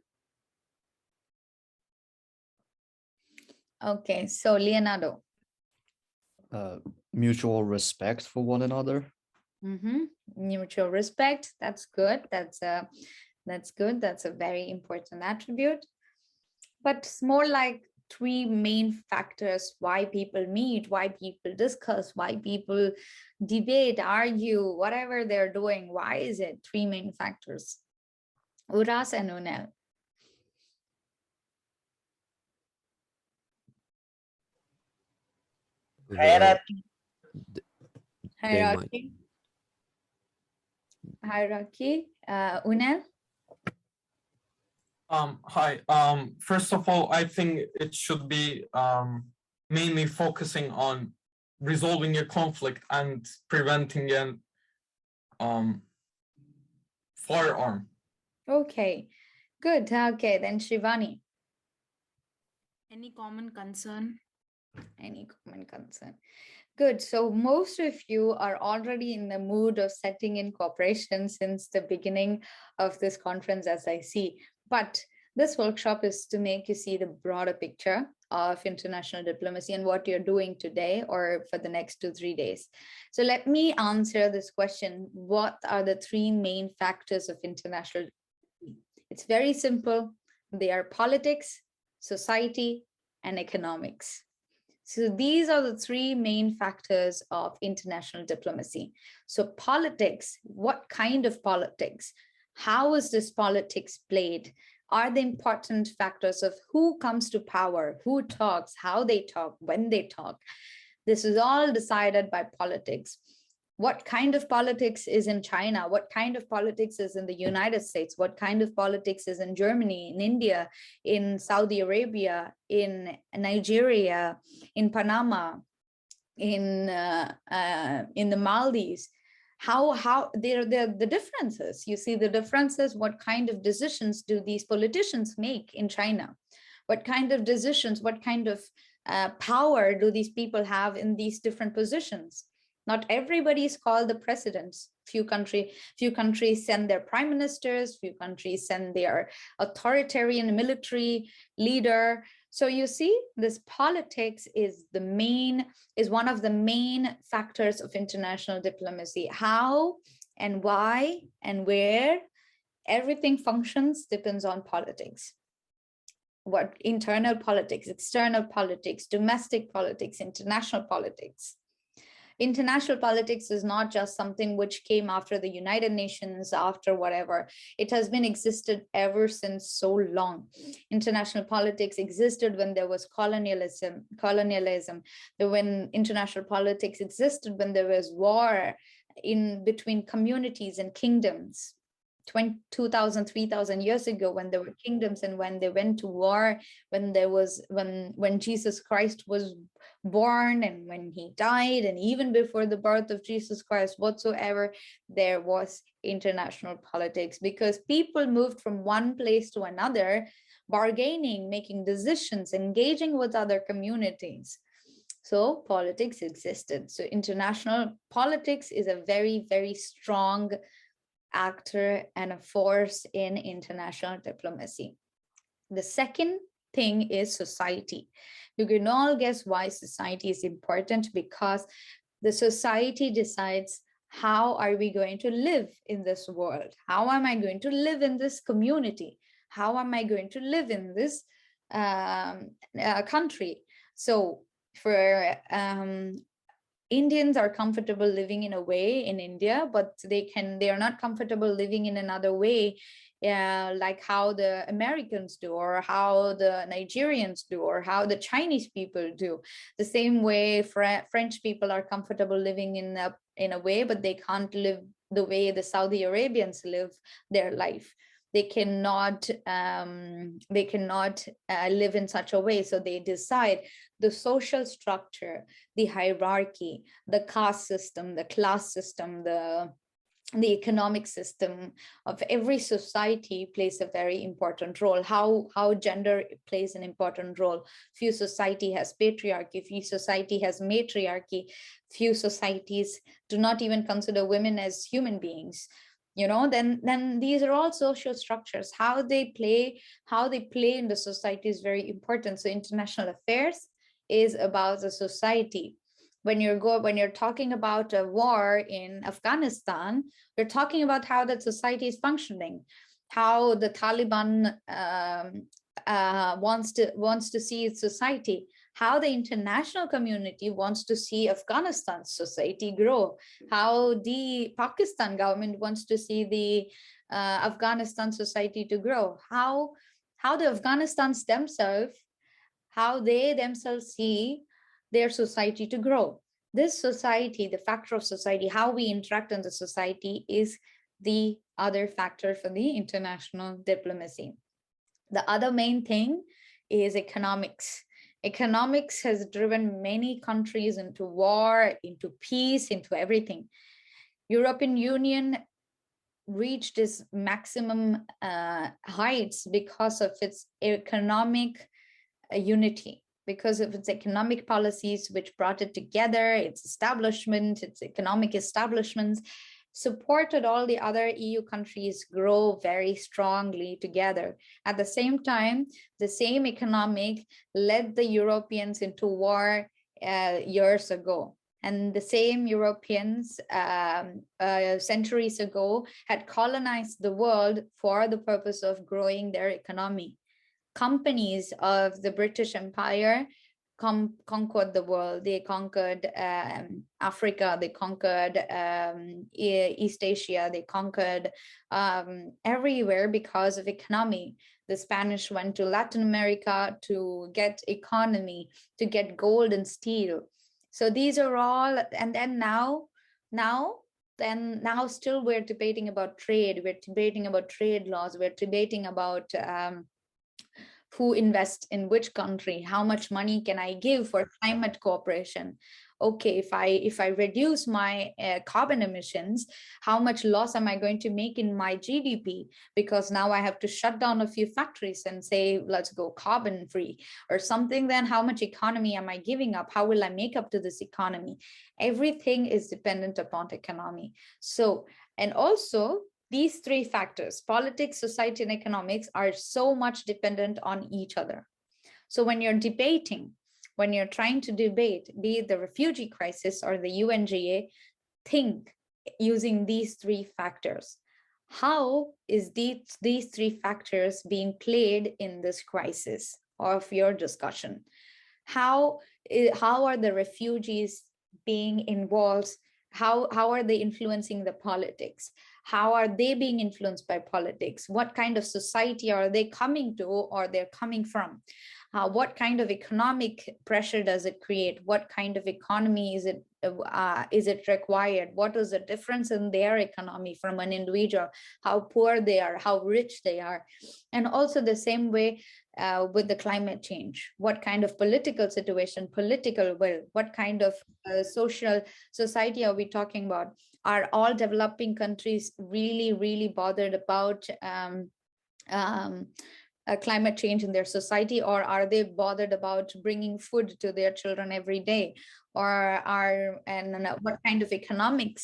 Okay, so Leonardo. Mutual respect for one another. Mutual respect. That's good. That's good. That's a very important attribute. But it's more like three main factors why people meet, why people discuss, why people debate, argue, whatever they're doing. Why is it three main factors? Uras and Unel. Hierarchy. Hierarchy. Hierarchy. Unel. Hi. First of all, I think it should be mainly focusing on resolving a conflict and preventing an firearm. Okay, good. Okay, then Shivani. Any common concern? Any common concern. Good. So most of you are already in the mood of setting in cooperation since the beginning of this conference, as I see. But this workshop is to make you see the broader picture of international diplomacy and what you're doing today or for the next 2-3 days. So let me answer this question. What are the three main factors of international diplomacy? It's very simple. They are politics, society, and economics. So these are the three main factors of international diplomacy. So politics, what kind of politics? How is this politics played? Are the important factors of who comes to power, who talks, how they talk, when they talk? This is all decided by politics. What kind of politics is in China? What kind of politics is in the United States? What kind of politics is in Germany, in India, in Saudi Arabia, in Nigeria, in Panama, in the Maldives? How they're the differences. You see the differences. What kind of decisions do these politicians make in China? What kind of decisions, what kind of power do these people have in these different positions? Not everybody is called the presidents. Few countries send their prime ministers, few countries send their authoritarian military leader. So you see, this politics is one of the main factors of international diplomacy. How and why and where everything functions depends on politics. What internal politics, external politics, domestic politics, international politics. International politics is not just something which came after the United Nations, after whatever. It has been existed ever since so long. International politics existed when there was colonialism, when international politics existed when there was war in between communities and kingdoms. 2,000, 3,000 years ago, when there were kingdoms and when they went to war, when Jesus Christ was born and when he died, and even before the birth of Jesus Christ whatsoever, there was international politics, because people moved from one place to another, bargaining, making decisions, engaging with other communities. So politics existed. So international politics is a very, very strong actor and a force in international diplomacy. The second thing is society. You can all guess why society is important, because the society decides how are we going to live in this world? How am I going to live in this community? How am I going to live in this country? So for Indians are comfortable living in a way in India, but they are not comfortable living in another way, like how the Americans do, or how the Nigerians do, or how the Chinese people do. The same way French people are comfortable living in a way, but they can't live the way the Saudi Arabians live their life. They cannot live in such a way. So they decide the social structure, the hierarchy, the caste system, the class system, the economic system of every society plays a very important role. How gender plays an important role. Few society has patriarchy, few society has matriarchy, few societies do not even consider women as human beings. Then these are all social structures. How they play in the society is very important. So international affairs is about the society. When you're talking about a war in Afghanistan, you're talking about how that society is functioning, how the Taliban wants to see its society, how the international community wants to see Afghanistan's society grow, how the Pakistan government wants to see the Afghanistan society to grow, how the Afghanistans themselves, how they themselves see their society to grow. This society, the factor of society, how we interact in the society, is the other factor for the international diplomacy. The other main thing is economics. Economics has driven many countries into war, into peace, into everything. European Union reached its maximum heights because of its economic unity, because of its economic policies, which brought it together, its establishment, its economic establishments, supported all the other EU countries grow very strongly together. At the same time, the same economic led the Europeans into war years ago. And the same Europeans centuries ago had colonized the world for the purpose of growing their economy. Companies of the British Empire conquered the world. They conquered Africa, they conquered East Asia, they conquered everywhere because of economy. The Spanish went to Latin America to get economy, to get gold and steel. So these are all, and then now still we're debating about trade, we're debating about trade laws, we're debating about who invests in which country, how much money can I give for climate cooperation. Okay, if I reduce my carbon emissions, how much loss am I going to make in my GDP? Because now I have to shut down a few factories and say, let's go carbon free or something. Then how much economy am I giving up? How will I make up to this economy? Everything is dependent upon economy. So, and also these three factors, politics, society, and economics, are so much dependent on each other. So when you're debating, when you're trying to debate, be it the refugee crisis or the UNGA, think using these three factors. How is these three factors being played in this crisis of your discussion? How are the refugees being involved? How are they influencing the politics? How are they being influenced by politics? What kind of society are they coming to or they're coming from? What kind of economic pressure does it create? What kind of economy is it required? What is the difference in their economy from an individual? How poor they are, how rich they are. And also the same way with the climate change. What kind of political situation, political will, what kind of social society are we talking about? Are all developing countries really, really bothered about climate change in their society, or are they bothered about bringing food to their children every day? Or what kind of economy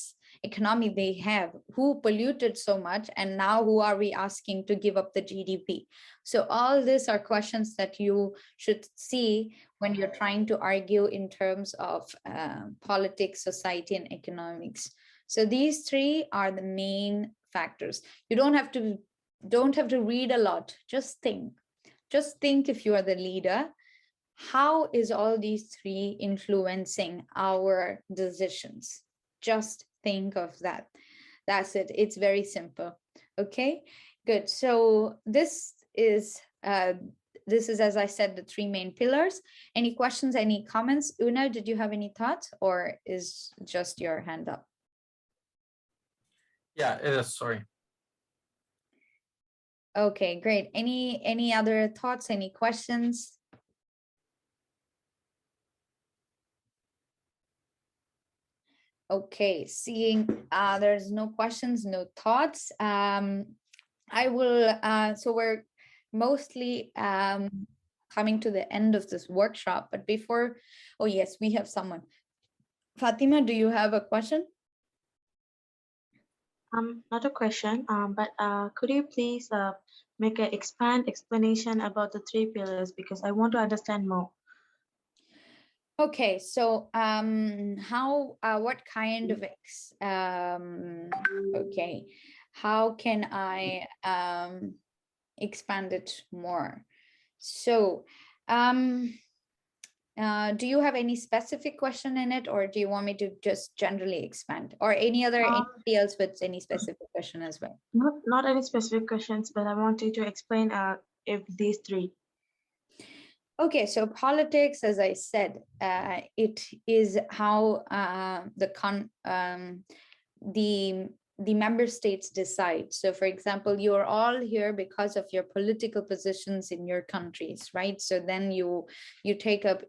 they have? Who polluted so much, and now who are we asking to give up the GDP? So all these are questions that you should see when you're trying to argue in terms of politics, society, and economics. So these three are the main factors. You don't have to read a lot. Just think if you are the leader, how is all these three influencing our decisions? Just think of that. That's it. It's very simple. Okay, good. So this is, as I said, the three main pillars. Any questions, any comments? Una, did you have any thoughts, or is just your hand up? Yeah, it is. Sorry. Okay, great. Any other thoughts, any questions? Okay, seeing there's no questions, no thoughts. I will, so we're mostly coming to the end of this workshop, but before, oh yes, we have someone. Fatima, do you have a question? Not a question, but could you please make an explanation about the three pillars, because I want to understand more. Okay, so what kind of okay, how can I expand it more? So, do you have any specific question in it, or do you want me to just generally expand, or anybody else with any specific question as well? Not any specific questions, but I wanted to explain if these three. Okay, so politics, as I said, it is how the member states decide. So, for example, you are all here because of your political positions in your countries, right? So then you take up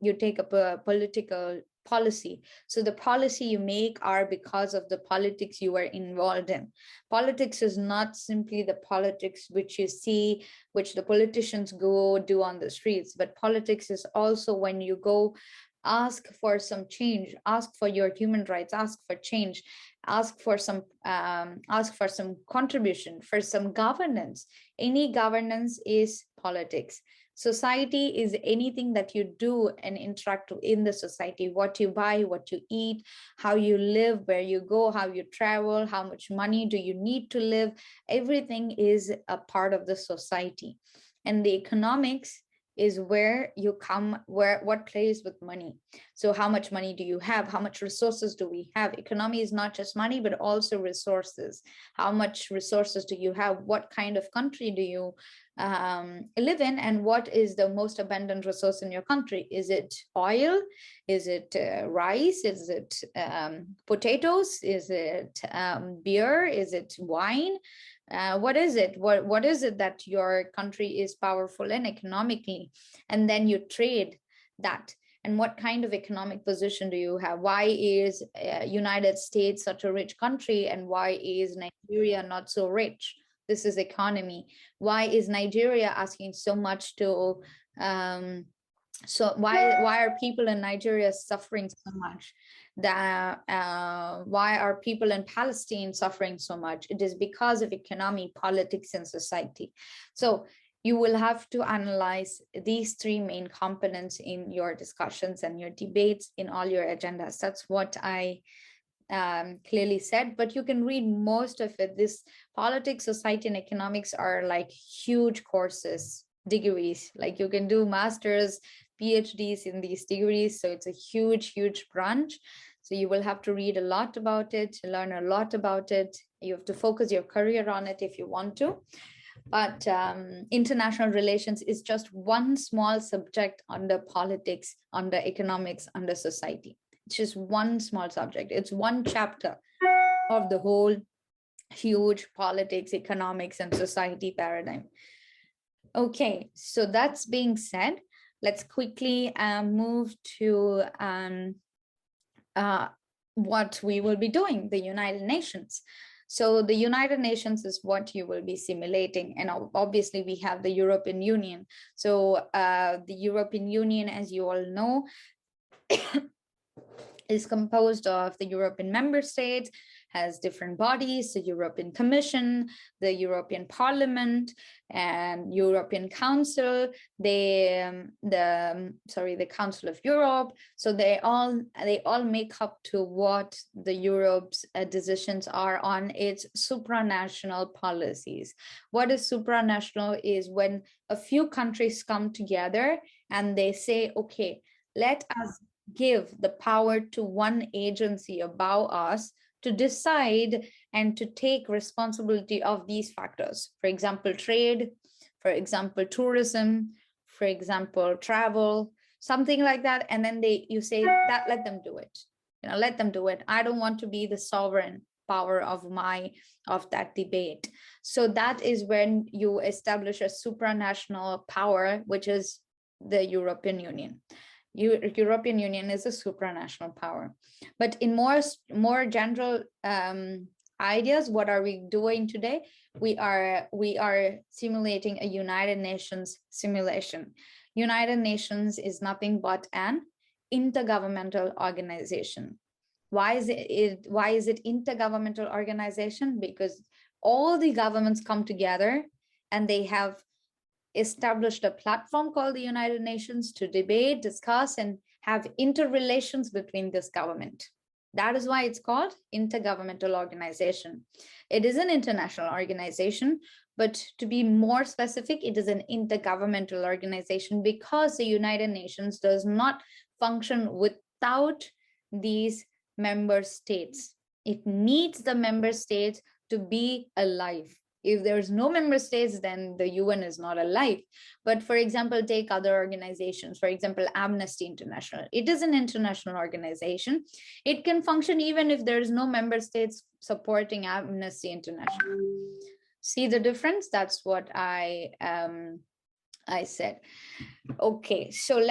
a political policy. So the policy you make are because of the politics you are involved in. Politics is not simply the politics which you see, which the politicians go do on the streets, but politics is also when you go ask for some change, ask for your human rights, ask for change, ask for some contribution, for some governance. Any governance is politics. Society is anything that you do and interact in the society, what you buy, what you eat, how you live, where you go, how you travel, how much money do you need to live. Everything is a part of the society. And the economics is where you come, what plays with money. So how much money do you have? How much resources do we have? Economy is not just money, but also resources. How much resources do you have? What kind of country do you live in, and what is the most abundant resource in your country? Is it oil? Is it rice? Is it potatoes? Is it beer? Is it wine? What is it? What is it that your country is powerful in economically? And then you trade that. And what kind of economic position do you have? Why is United States such a rich country, and why is Nigeria not so rich? This is economy. Why is Nigeria asking so much to so why are people in Nigeria suffering so much? Why are people in Palestine suffering so much? It is because of economy, politics, and society. So you will have to analyze these three main components in your discussions and your debates in all your agendas. That's what I clearly said, but you can read most of it. This politics, society, and economics are like huge courses, degrees. Like you can do masters, PhDs in these degrees. So it's a huge branch. So you will have to read a lot about it, learn a lot about it. You have to focus your career on it if you want to. But international relations is just one small subject under politics, under economics, under society. It's just one small subject. It's one chapter of the whole huge politics, economics, and society paradigm. Okay, so that's being said, let's quickly move to what we will be doing, the United Nations. So the United Nations is what you will be simulating. And obviously we have the European Union. So the European Union, as you all know, is composed of the European member states, has different bodies, the European Commission, the European Parliament, and European Council, the Council of Europe. So they all make up to what the Europe's decisions are on its supranational policies. What is supranational is when a few countries come together and they say, okay, let us give the power to one agency above us to decide and to take responsibility of these factors. For example, trade, for example, tourism, for example, travel, something like that. And then you say that, let them do it. Let them do it. I don't want to be the sovereign power of that debate. So that is when you establish a supranational power, which is the European Union. European Union is a supranational power. But in more general ideas, what are we doing today? We are simulating a United Nations simulation. United Nations is nothing but an intergovernmental organization. Why is it intergovernmental organization? Because all the governments come together and they have established a platform called the United Nations to debate, discuss, and have interrelations between this government. That is why it's called intergovernmental organization. It is an international organization, but to be more specific, it is an intergovernmental organization because the United Nations does not function without these member states. It needs the member states to be alive. If there's no member states, then the UN is not alive. But for example, take other organizations, for example, Amnesty International. It is an international organization. It can function even if there's no member states supporting Amnesty International. See the difference? That's what I said. Okay, so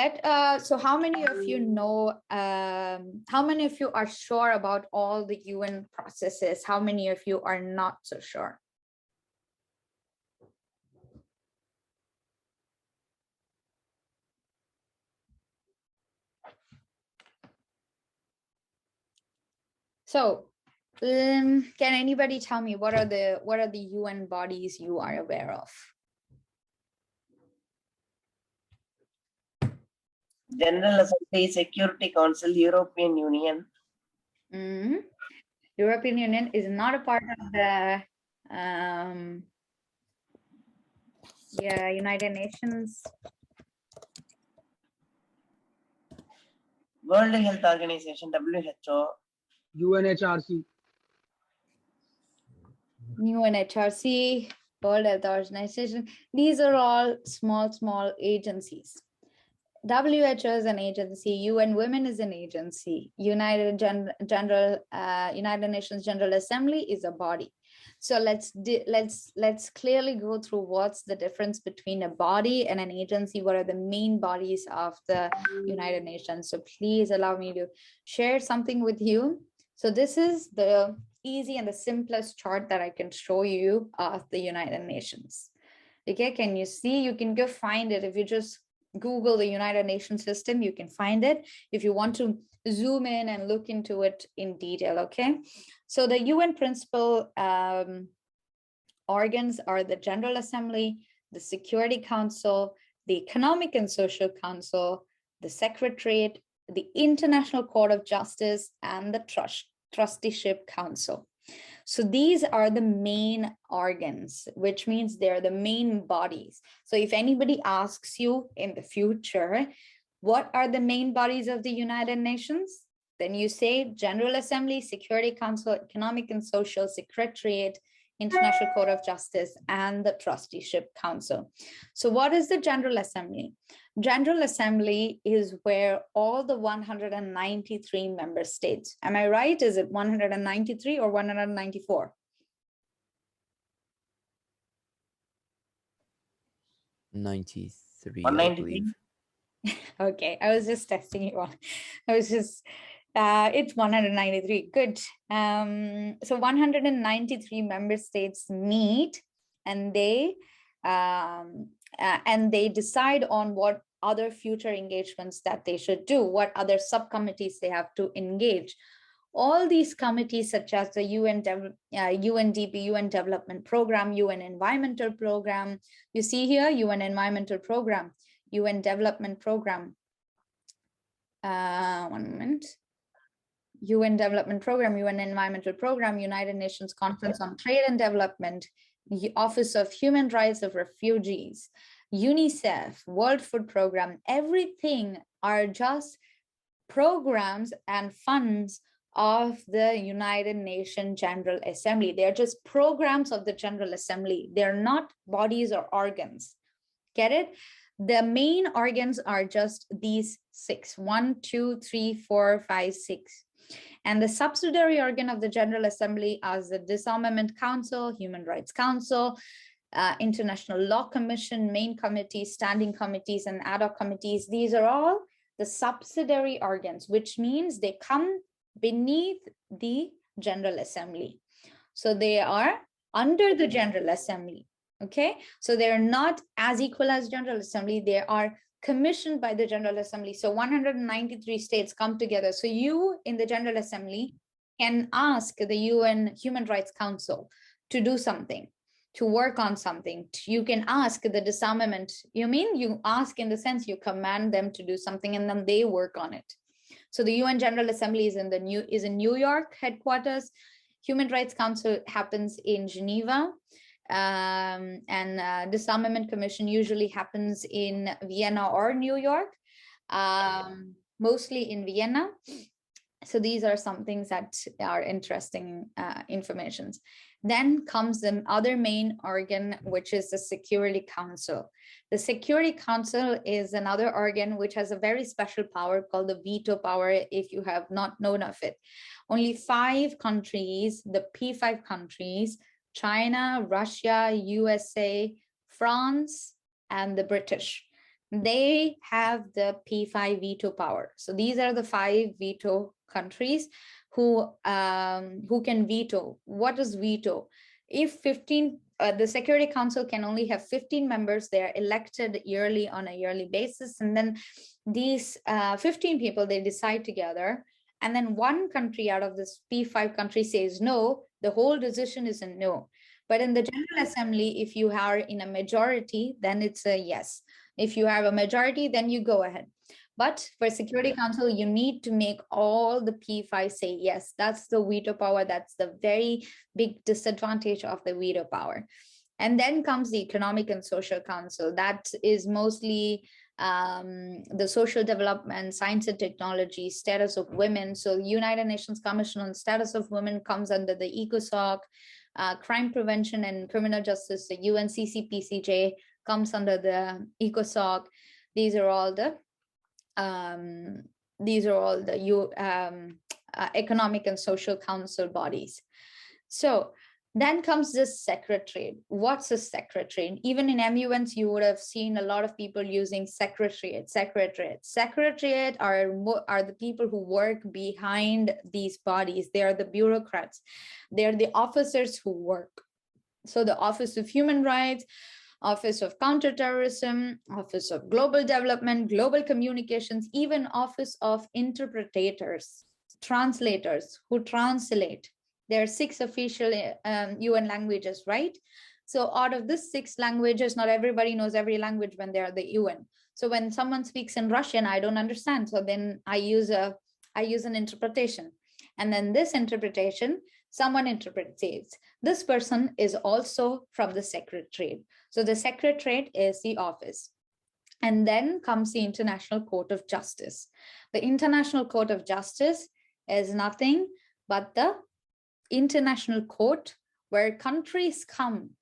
so how many of you know, how many of you are sure about all the UN processes? How many of you are not so sure? So can anybody tell me what are the UN bodies you are aware of? General Assembly, Security Council, European Union. European Union is not a part of the United Nations. World Health Organization, WHO. UNHRC. UNHRC, World Health Organization. These are all small agencies. WHO is an agency, UN Women is an agency, United Nations General Assembly is a body. So let's clearly go through what's the difference between a body and an agency. What are the main bodies of the United Nations? So please allow me to share something with you. So this is the easy and the simplest chart that I can show you of the United Nations. Okay, can you see? You can go find it. If you just Google the United Nations system, you can find it if you want to zoom in and look into it in detail. Okay, so the UN principal organs are the General Assembly, the Security Council, the Economic and Social Council, the Secretariat, the International Court of Justice, and the Trusteeship Council. So these are the main organs, which means they're the main bodies. So if anybody asks you in the future, what are the main bodies of the United Nations? Then you say General Assembly, Security Council, Economic and Social, Secretariat, International Court of Justice, and the Trusteeship Council. So what is the General Assembly? General Assembly is where all the 193 member states, am I right? Is it 193 or 194? 93, 193. I believe. Okay, I was just testing you on. It's 193. Good. So 193 member states meet and they decide on what other future engagements that they should do, what other subcommittees they have to engage. All these committees, such as the UNDP, UN Development Program, UN Environmental Program, you see here, UN Environmental Program, UN Development Program. One moment. UN Development Program, UN Environmental Program, United Nations Conference on Trade and Development, Office of Human Rights of Refugees, UNICEF, World Food Program, everything are just programs and funds of the United Nations General Assembly. They're just programs of the General Assembly. They're not bodies or organs. Get it? The main organs are just these 6, 1, 2, 3, 4, 5, 6. And the subsidiary organ of the General Assembly are the Disarmament Council, Human Rights Council, International Law Commission, main committees, standing committees, and ad hoc committees. These are all the subsidiary organs, which means they come beneath the General Assembly. So they are under the General Assembly. Okay, so they're not as equal as General Assembly. They are commissioned by the General Assembly. So 193 states come together. So you in the General Assembly can ask the UN Human Rights Council to do something, to work on something. You can ask the disarmament. You ask in the sense you command them to do something and then they work on it. So the UN General Assembly is in New York headquarters. Human Rights Council happens in Geneva. And Disarmament Commission usually happens in Vienna or New York, mostly in Vienna. So these are some things that are interesting informations. Then comes another main organ, which is the Security Council. The Security Council is another organ which has a very special power called the veto power, if you have not known of it. Only 5 countries, the P5 countries, China, Russia, USA, France, and the British, they have the P5 veto power. So these are the 5 veto countries who can veto. What is veto? If 15, the Security Council can only have 15 members. They are elected yearly on a yearly basis. And then these 15 people, they decide together. And then one country out of this P5 country says no, the whole decision is a no. But in the General Assembly, if you are in a majority, then it's a yes. If you have a majority, then you go ahead. But for Security Council, you need to make all the P5 say yes. That's the veto power. That's the very big disadvantage of the veto power. And then comes the Economic and Social Council. That is mostly the social development, science and technology, status of women. So the United Nations Commission on Status of Women comes under the ECOSOC. Crime prevention and criminal justice, the UNCCPCJ comes under the ECOSOC. These are all the Economic and Social Council bodies. So then comes this secretariat. What's a secretariat? Even in MUNs, you would have seen a lot of people using secretariat. Secretariat are the people who work behind these bodies. They are the bureaucrats. They are the officers who work. So the Office of Human Rights, Office of Counterterrorism, Office of Global Development, Global Communications, even Office of Interpreters, translators who translate. There are 6 official UN languages, right? So out of these 6 languages, not everybody knows every language when they're at the UN. So when someone speaks in Russian, I don't understand. So then I use an interpretation. And then this interpretation, someone interprets it. This person is also from the secretariat. So the secretariat is the office. And then comes the International Court of Justice. The International Court of Justice is nothing but the international court where countries come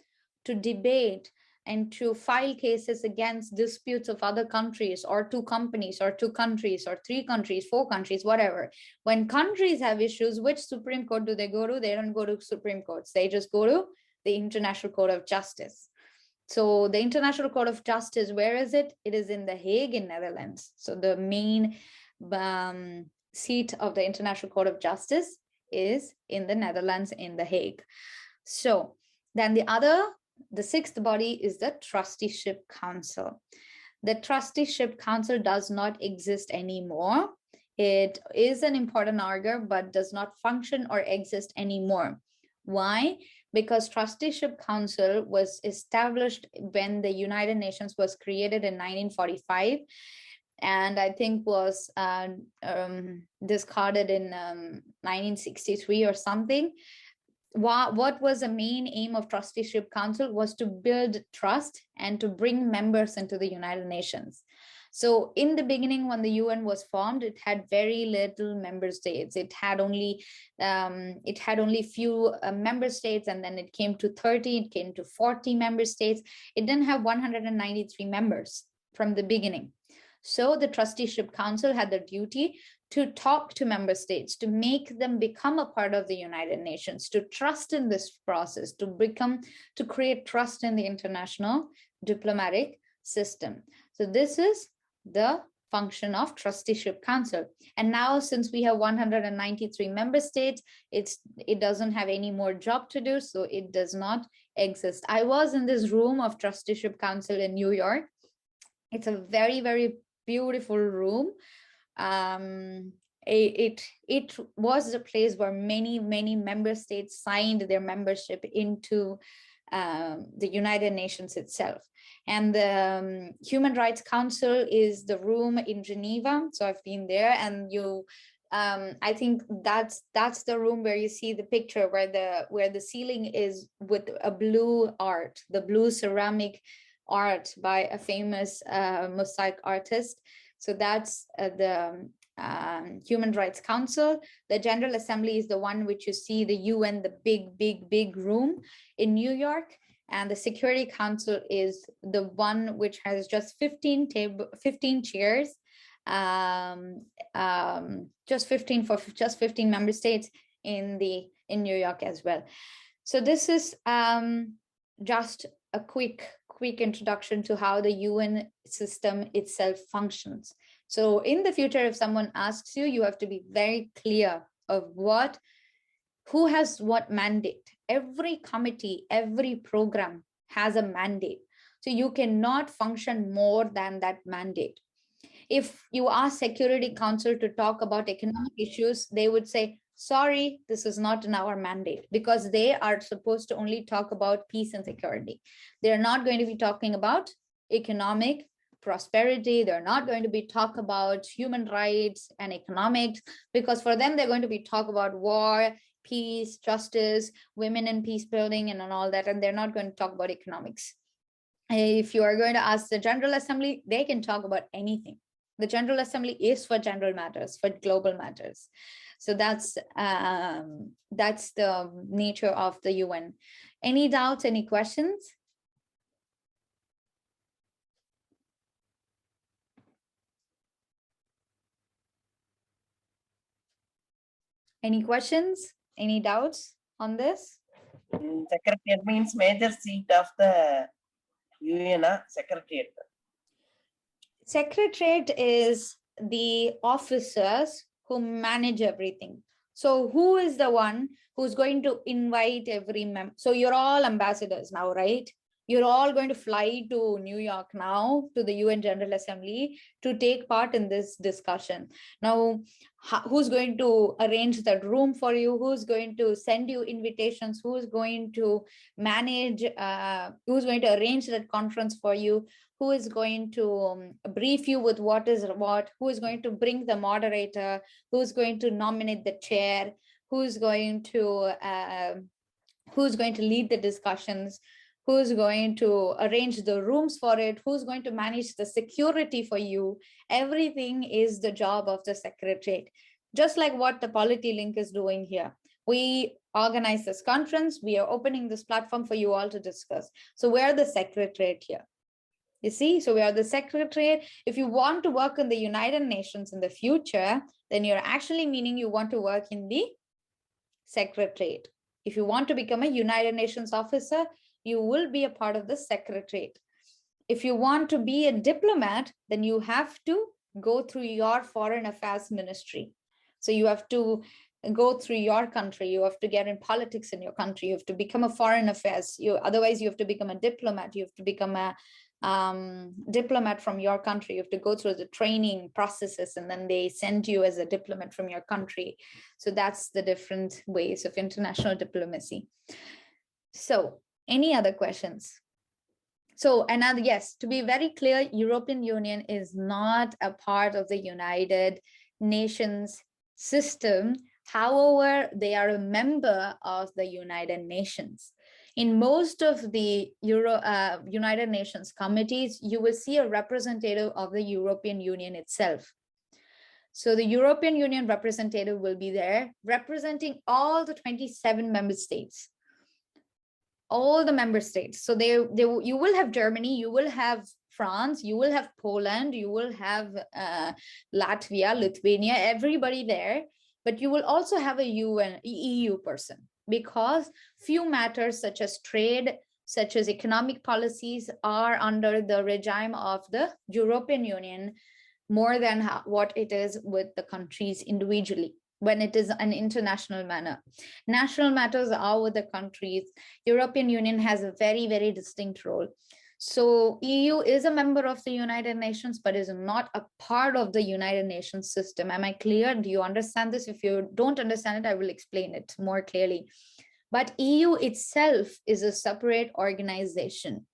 to debate and to file cases against disputes of other countries, or 2 companies, or 2 countries, or 3 countries, 4 countries, whatever. When countries have issues, which Supreme Court do they go to? They don't go to Supreme Courts. They just go to the International Court of Justice. So the International Court of Justice, where is it? It is in The Hague in Netherlands. So the main seat of the International Court of Justice is in the Netherlands, in The Hague. So then the 6th body is the Trusteeship Council. The Trusteeship Council does not exist anymore. It is an important organ, but does not function or exist anymore. Why? Because Trusteeship Council was established when the United Nations was created in 1945. And I think was discarded in 1963 or something. What was the main aim of Trusteeship Council was to build trust and to bring members into the United Nations. So in the beginning, when the UN was formed, it had very little member states. It had only few member states, and then it came to 30, it came to 40 member states. It didn't have 193 members from the beginning. So the Trusteeship Council had the duty to talk to member states, to make them become a part of the United Nations, to trust in this process, to create trust in the international diplomatic system. So this is the function of Trusteeship Council. And now, since we have 193 member states, it doesn't have any more job to do, so it does not exist. I was in this room of Trusteeship Council in New York. It's a very, very beautiful room. It was a place where many member states signed their membership into the United Nations itself. And the Human Rights Council is the room in Geneva. So I've been there, and I think that's the room where you see the picture where the ceiling is with a blue art, the blue ceramic art by a famous mosaic artist. So that's the Human Rights Council. The General Assembly is the one which you see, the UN, the big room in New York. And the Security Council is the one which has just 15 chairs, just 15 member states in New York as well. So this is just a quick introduction to how the UN system itself functions. So in the future, if someone asks you, you have to be very clear of who has what mandate. Every committee, every program has a mandate. So you cannot function more than that mandate. If you ask Security Council to talk about economic issues, they would say, sorry, this is not in our mandate, because they are supposed to only talk about peace and security. They're not going to be talking about economic prosperity. They're not going to be talk about human rights and economics, because for them, they're going to be talk about war, peace, justice, women and peace building and all that. And they're not going to talk about economics. If you are going to ask the General Assembly, they can talk about anything. The General Assembly is for general matters, for global matters. So that's the nature of the UN. Any doubts, any questions? Any questions? Any doubts on this? Secretariat means major seat of the UN, Secretariat. Secretariat is the officers who manage everything. So who is the one who's going to invite every member? So you're all ambassadors now, right? You're all going to fly to New York now, to the UN General Assembly, to take part in this discussion. Now, who's going to arrange that room for you? Who's going to send you invitations? Who's going to manage, who's going to arrange that conference for you? Who is going to brief you with what is what? Who is going to bring the moderator? Who's going to nominate the chair? Who's going to lead the discussions? Who's going to arrange the rooms for it? Who's going to manage the security for you? Everything is the job of the Secretariat. Just like what the Polity Link is doing here. We organize this conference. We are opening this platform for you all to discuss. So we're the Secretariat here. You see, so we are the Secretariat. If you want to work in the United Nations in the future, then you're actually meaning you want to work in the Secretariat. If you want to become a United Nations officer, you will be a part of the Secretariat. If you want to be a diplomat, then you have to go through your Foreign Affairs Ministry. So you have to go through your country. You have to get in politics in your country. You have to become a foreign affairs. Otherwise, you have to become a diplomat. You have to become a diplomat from your country. You have to go through the training processes, and then they send you as a diplomat from your country. So that's the different ways of international diplomacy. So any other questions? So another, yes, to be very clear, European Union is not a part of the United Nations system. However, they are a member of the United Nations. In most of the United Nations committees, you will see a representative of the European Union itself. So the European Union representative will be there representing all the 27 member states. All the member states. So you will have Germany, you will have France, you will have Poland, you will have Latvia, Lithuania, everybody there. But you will also have a EU person, because few matters such as trade, such as economic policies are under the regime of the European Union more than what it is with the countries individually. When it is an international manner. National matters are with the countries. European Union has a very, very distinct role. So EU is a member of the United Nations, but is not a part of the United Nations system. Am I clear? Do you understand this? If you don't understand it, I will explain it more clearly. But EU itself is a separate organization.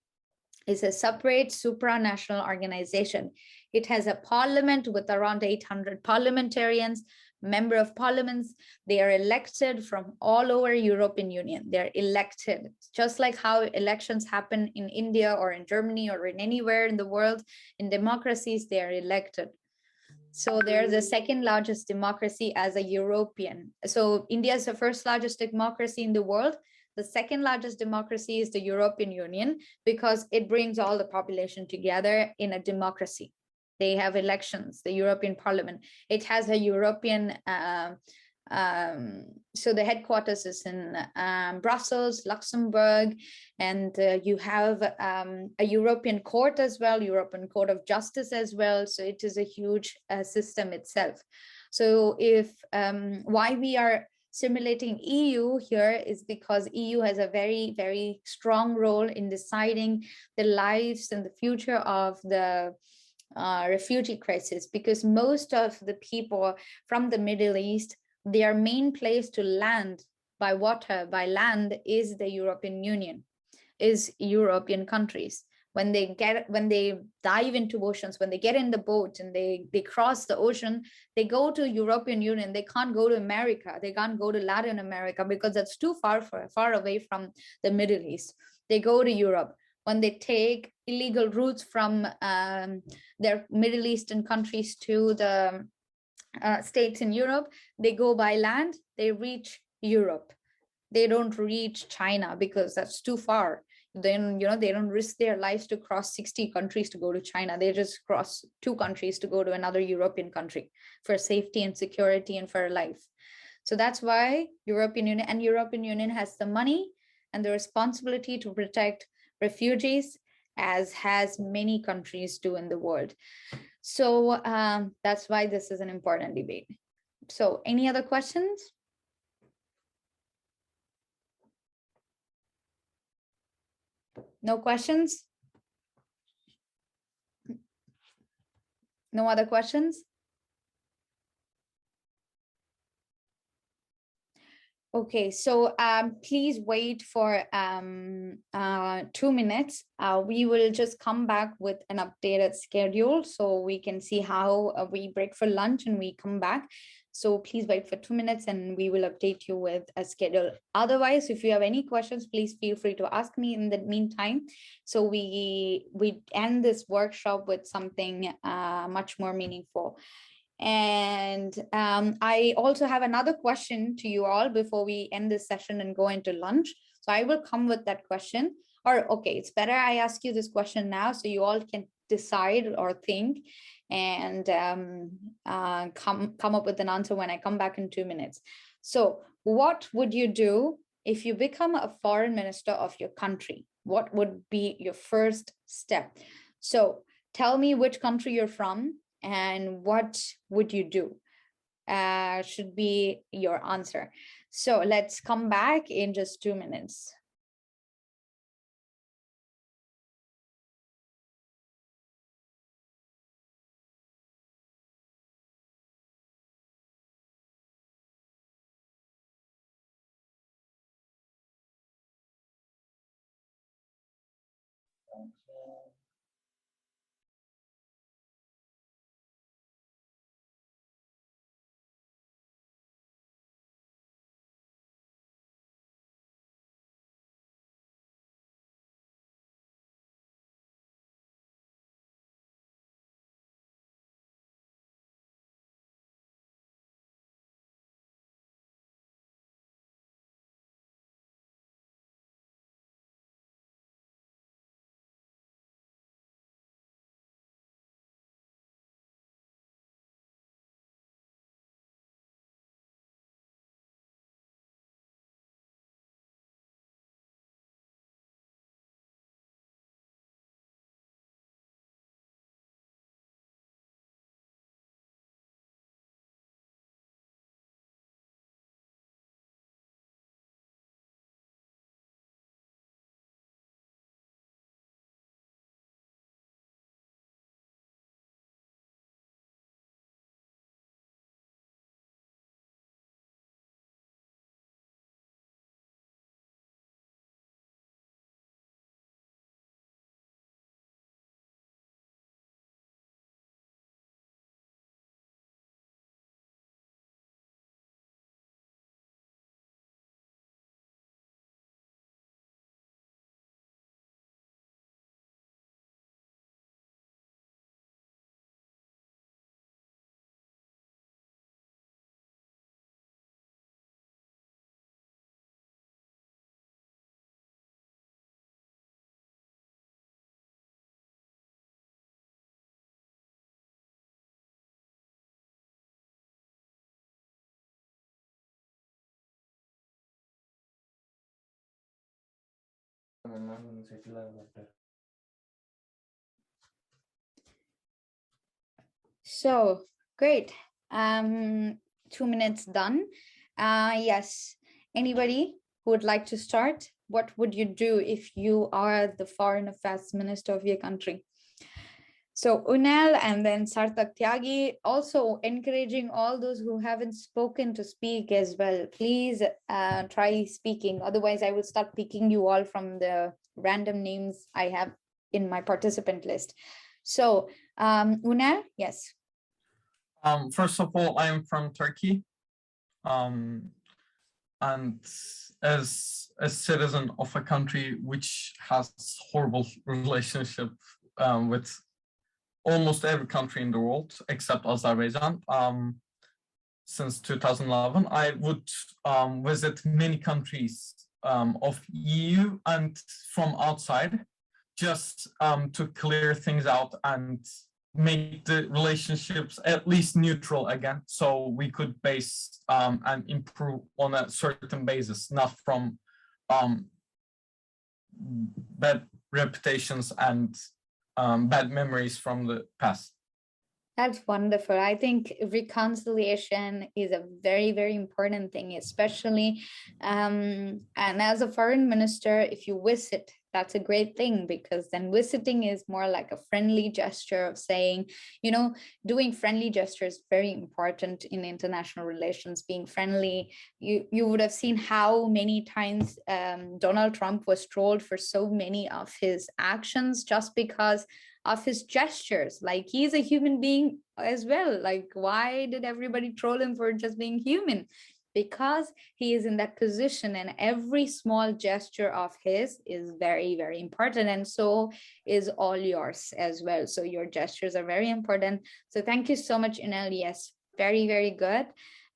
It's a separate supranational organization. It has a parliament with around 800 parliamentarians, member of parliaments. They are elected from all over European Union. They're elected, just like how elections happen in India or in Germany or in anywhere in the world. In democracies, they are elected. So they're the second largest democracy as a European. So India is the first largest democracy in the world. The second largest democracy is the European Union because it brings all the population together in a democracy. They have elections, the European Parliament. It has a European, so the headquarters is in Brussels, Luxembourg, and you have a European court as well, European Court of Justice as well. So it is a huge system itself. So if why we are simulating EU here is because EU has a very, very strong role in deciding the lives and the future of the refugee crisis, because most of the people from the Middle East, their main place to land by water, by land, is the European Union, is European countries. When they dive into oceans, when they get in the boat and they cross the ocean, they go to European Union. They can't go to America. They can't go to Latin America because that's too far away from the Middle East. They go to Europe. When they take illegal routes from their Middle Eastern countries to the states in Europe, they go by land, they reach Europe. They don't reach China because that's too far. Then, they don't risk their lives to cross 60 countries to go to China. They just cross 2 countries to go to another European country for safety and security and for life. So that's why European Union has the money and the responsibility to protect refugees, as has many countries do in the world. So that's why this is an important debate. So any other questions? No questions? No other questions? Okay, so please wait for 2 minutes. We will just come back with an updated schedule so we can see how we break for lunch and we come back. So please wait for 2 minutes and we will update you with a schedule. Otherwise, if you have any questions, please feel free to ask me in the meantime. So we end this workshop with something much more meaningful. And I also have another question to you all before we end this session and go into lunch. So I will come with that question. Or okay, it's better I ask you this question now so you all can decide or think and come up with an answer when I come back in 2 minutes. So what would you do if you become a foreign minister of your country? What would be your first step? So tell me which country you're from and what would you do? Should be your answer. So let's come back in just 2 minutes. So great. 2 minutes done. Yes. Anybody who would like to start? What would you do if you are the foreign affairs minister of your country? So Unal and then Sarthak Tyagi, also encouraging all those who haven't spoken to speak as well. Please try speaking. Otherwise, I will start picking you all from the random names I have in my participant list. So Unal, yes. First of all, I am from Turkey. And as a citizen of a country which has horrible relationship with almost every country in the world except Azerbaijan, since 2011, I would visit many countries of EU and from outside, just to clear things out and make the relationships at least neutral again, so we could base and improve on a certain basis, not from bad reputations and bad memories from the past. That's wonderful. I think reconciliation is a very, very important thing, especially, and as a foreign minister, if you visit, that's a great thing, because then visiting is more like a friendly gesture of saying, you know, doing friendly gestures is very important in international relations, being friendly. You would have seen how many times Donald Trump was trolled for so many of his actions just because of his gestures. Like, he's a human being as well. Like, why did everybody troll him for just being human? Because he is in that position, and every small gesture of his is very, very important, and so is all yours as well. So your gestures are very important. So thank you so much, Inel. Yes, very, very good.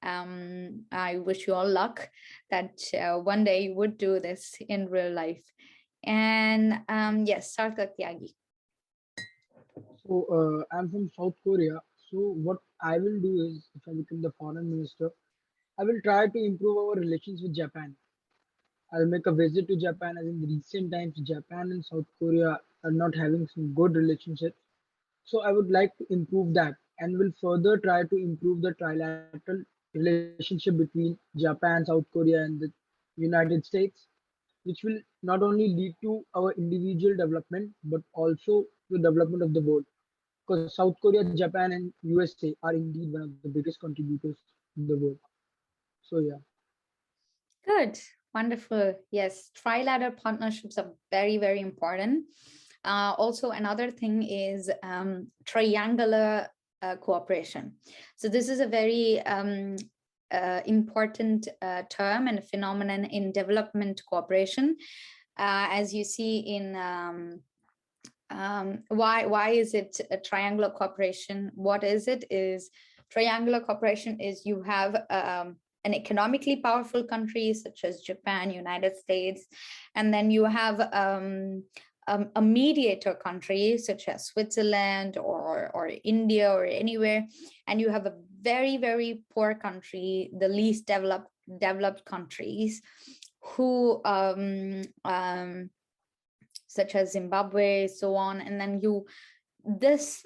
I wish you all luck that one day you would do this in real life. And yes, Sarthak Tyagi. So I'm from South Korea. So what I will do is, if I become the foreign minister, I will try to improve our relations with Japan. I'll make a visit to Japan, as in the recent times Japan and South Korea are not having some good relationships. So I would like to improve that, and will further try to improve the trilateral relationship between Japan, South Korea, and the United States, which will not only lead to our individual development but also the development of the world. Because South Korea, Japan, and USA are indeed one of the biggest contributors in the world. So yeah. Good, wonderful. Yes, trilateral partnerships are very, very important. Also, another thing is triangular cooperation. So this is a very important term and phenomenon in development cooperation. As you see in why is it a triangular cooperation? What is it? Is triangular cooperation is you have an economically powerful country such as Japan, United States, and then you have a mediator country such as Switzerland or India or anywhere, and you have a very, very poor country, the least developed countries, who such as Zimbabwe, so on, and then this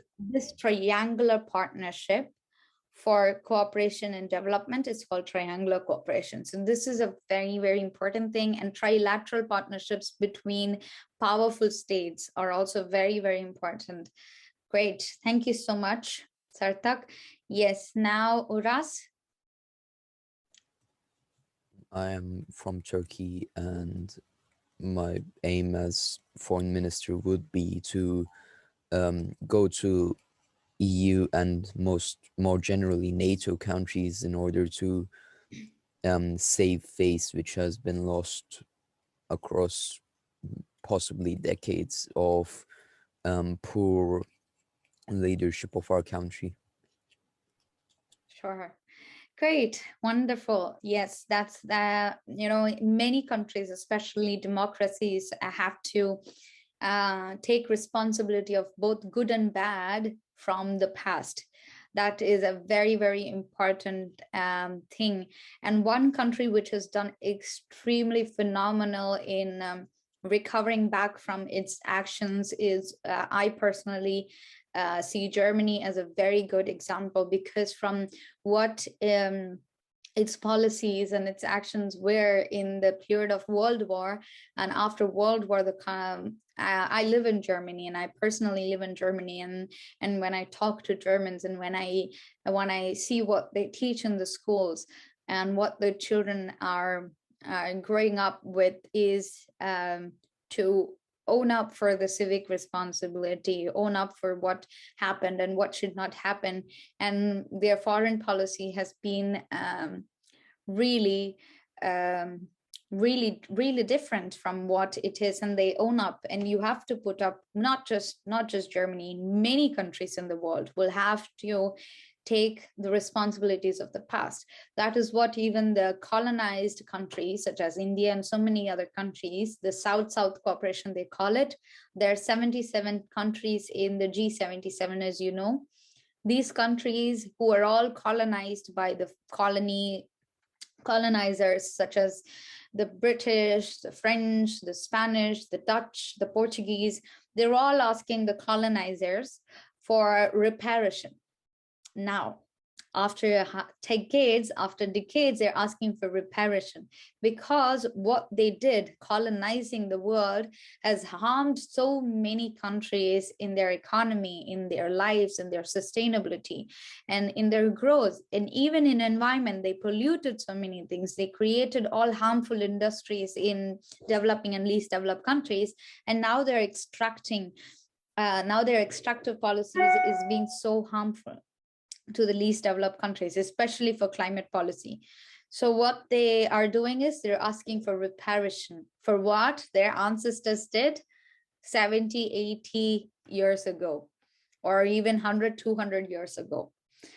triangular partnership for cooperation and development is called triangular cooperation. So this is a very, very important thing, and trilateral partnerships between powerful states are also very, very important. Great, thank you so much, Sarthak. Yes, now Uras. I am from Turkey, and my aim as foreign minister would be to go to EU and more generally NATO countries in order to save face which has been lost across possibly decades of poor leadership of our country. Sure. Great, wonderful. Yes, that's the, you know, many countries, especially democracies, have to take responsibility of both good and bad from the past. That is a very, very important thing. And one country which has done extremely phenomenal in recovering back from its actions is, I personally see Germany as a very good example, because from what its policies and its actions were in the period of World War and after World War, I live in Germany, and I personally live in Germany, and when I talk to Germans, and when I see what they teach in the schools and what the children are growing up with, is to own up for the civic responsibility, own up for what happened and what should not happen. And their foreign policy has been really really different from what it is, and they own up. And you have to put up, not just Germany, many countries in the world will have to take the responsibilities of the past. That is what even the colonized countries such as India and so many other countries, the South-South cooperation they call it, there are 77 countries in the G77, as you know. These countries, who are all colonized by the colonizers such as the British, the French, the Spanish, the Dutch, the Portuguese, they're all asking the colonizers for reparation. Now, after decades, they're asking for reparation, because what they did, colonizing the world, has harmed so many countries in their economy, in their lives, in their sustainability, and in their growth, and even in environment. They polluted so many things. They created all harmful industries in developing and least developed countries, and now their extractive policies is being so harmful to the least developed countries, especially for climate policy. So what they are doing is they're asking for reparation for what their ancestors did 70, 80 years ago, or even 100, 200 years ago.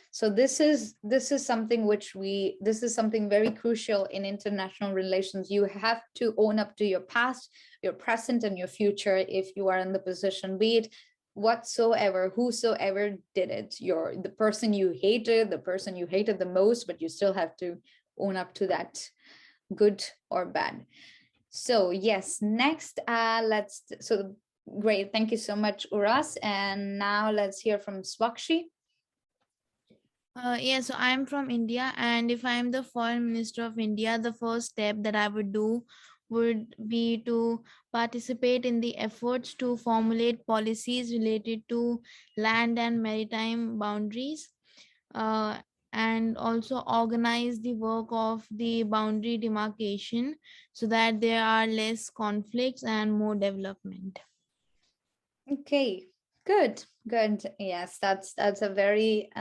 So this is something this is something very crucial in international relations. You have to own up to your past, your present, and your future if you are in the position, be it whatsoever, whosoever did it, the person you hated the most, but you still have to own up to that, good or bad. So yes, next, great, thank you so much, Uras. And now let's hear from Swakshi. Yeah, so I'm from India, and if I'm the foreign minister of India, the first step that I would do would be to participate in the efforts to formulate policies related to land and maritime boundaries, and also organize the work of the boundary demarcation so that there are less conflicts and more development. Okay, good. Yes, that's a very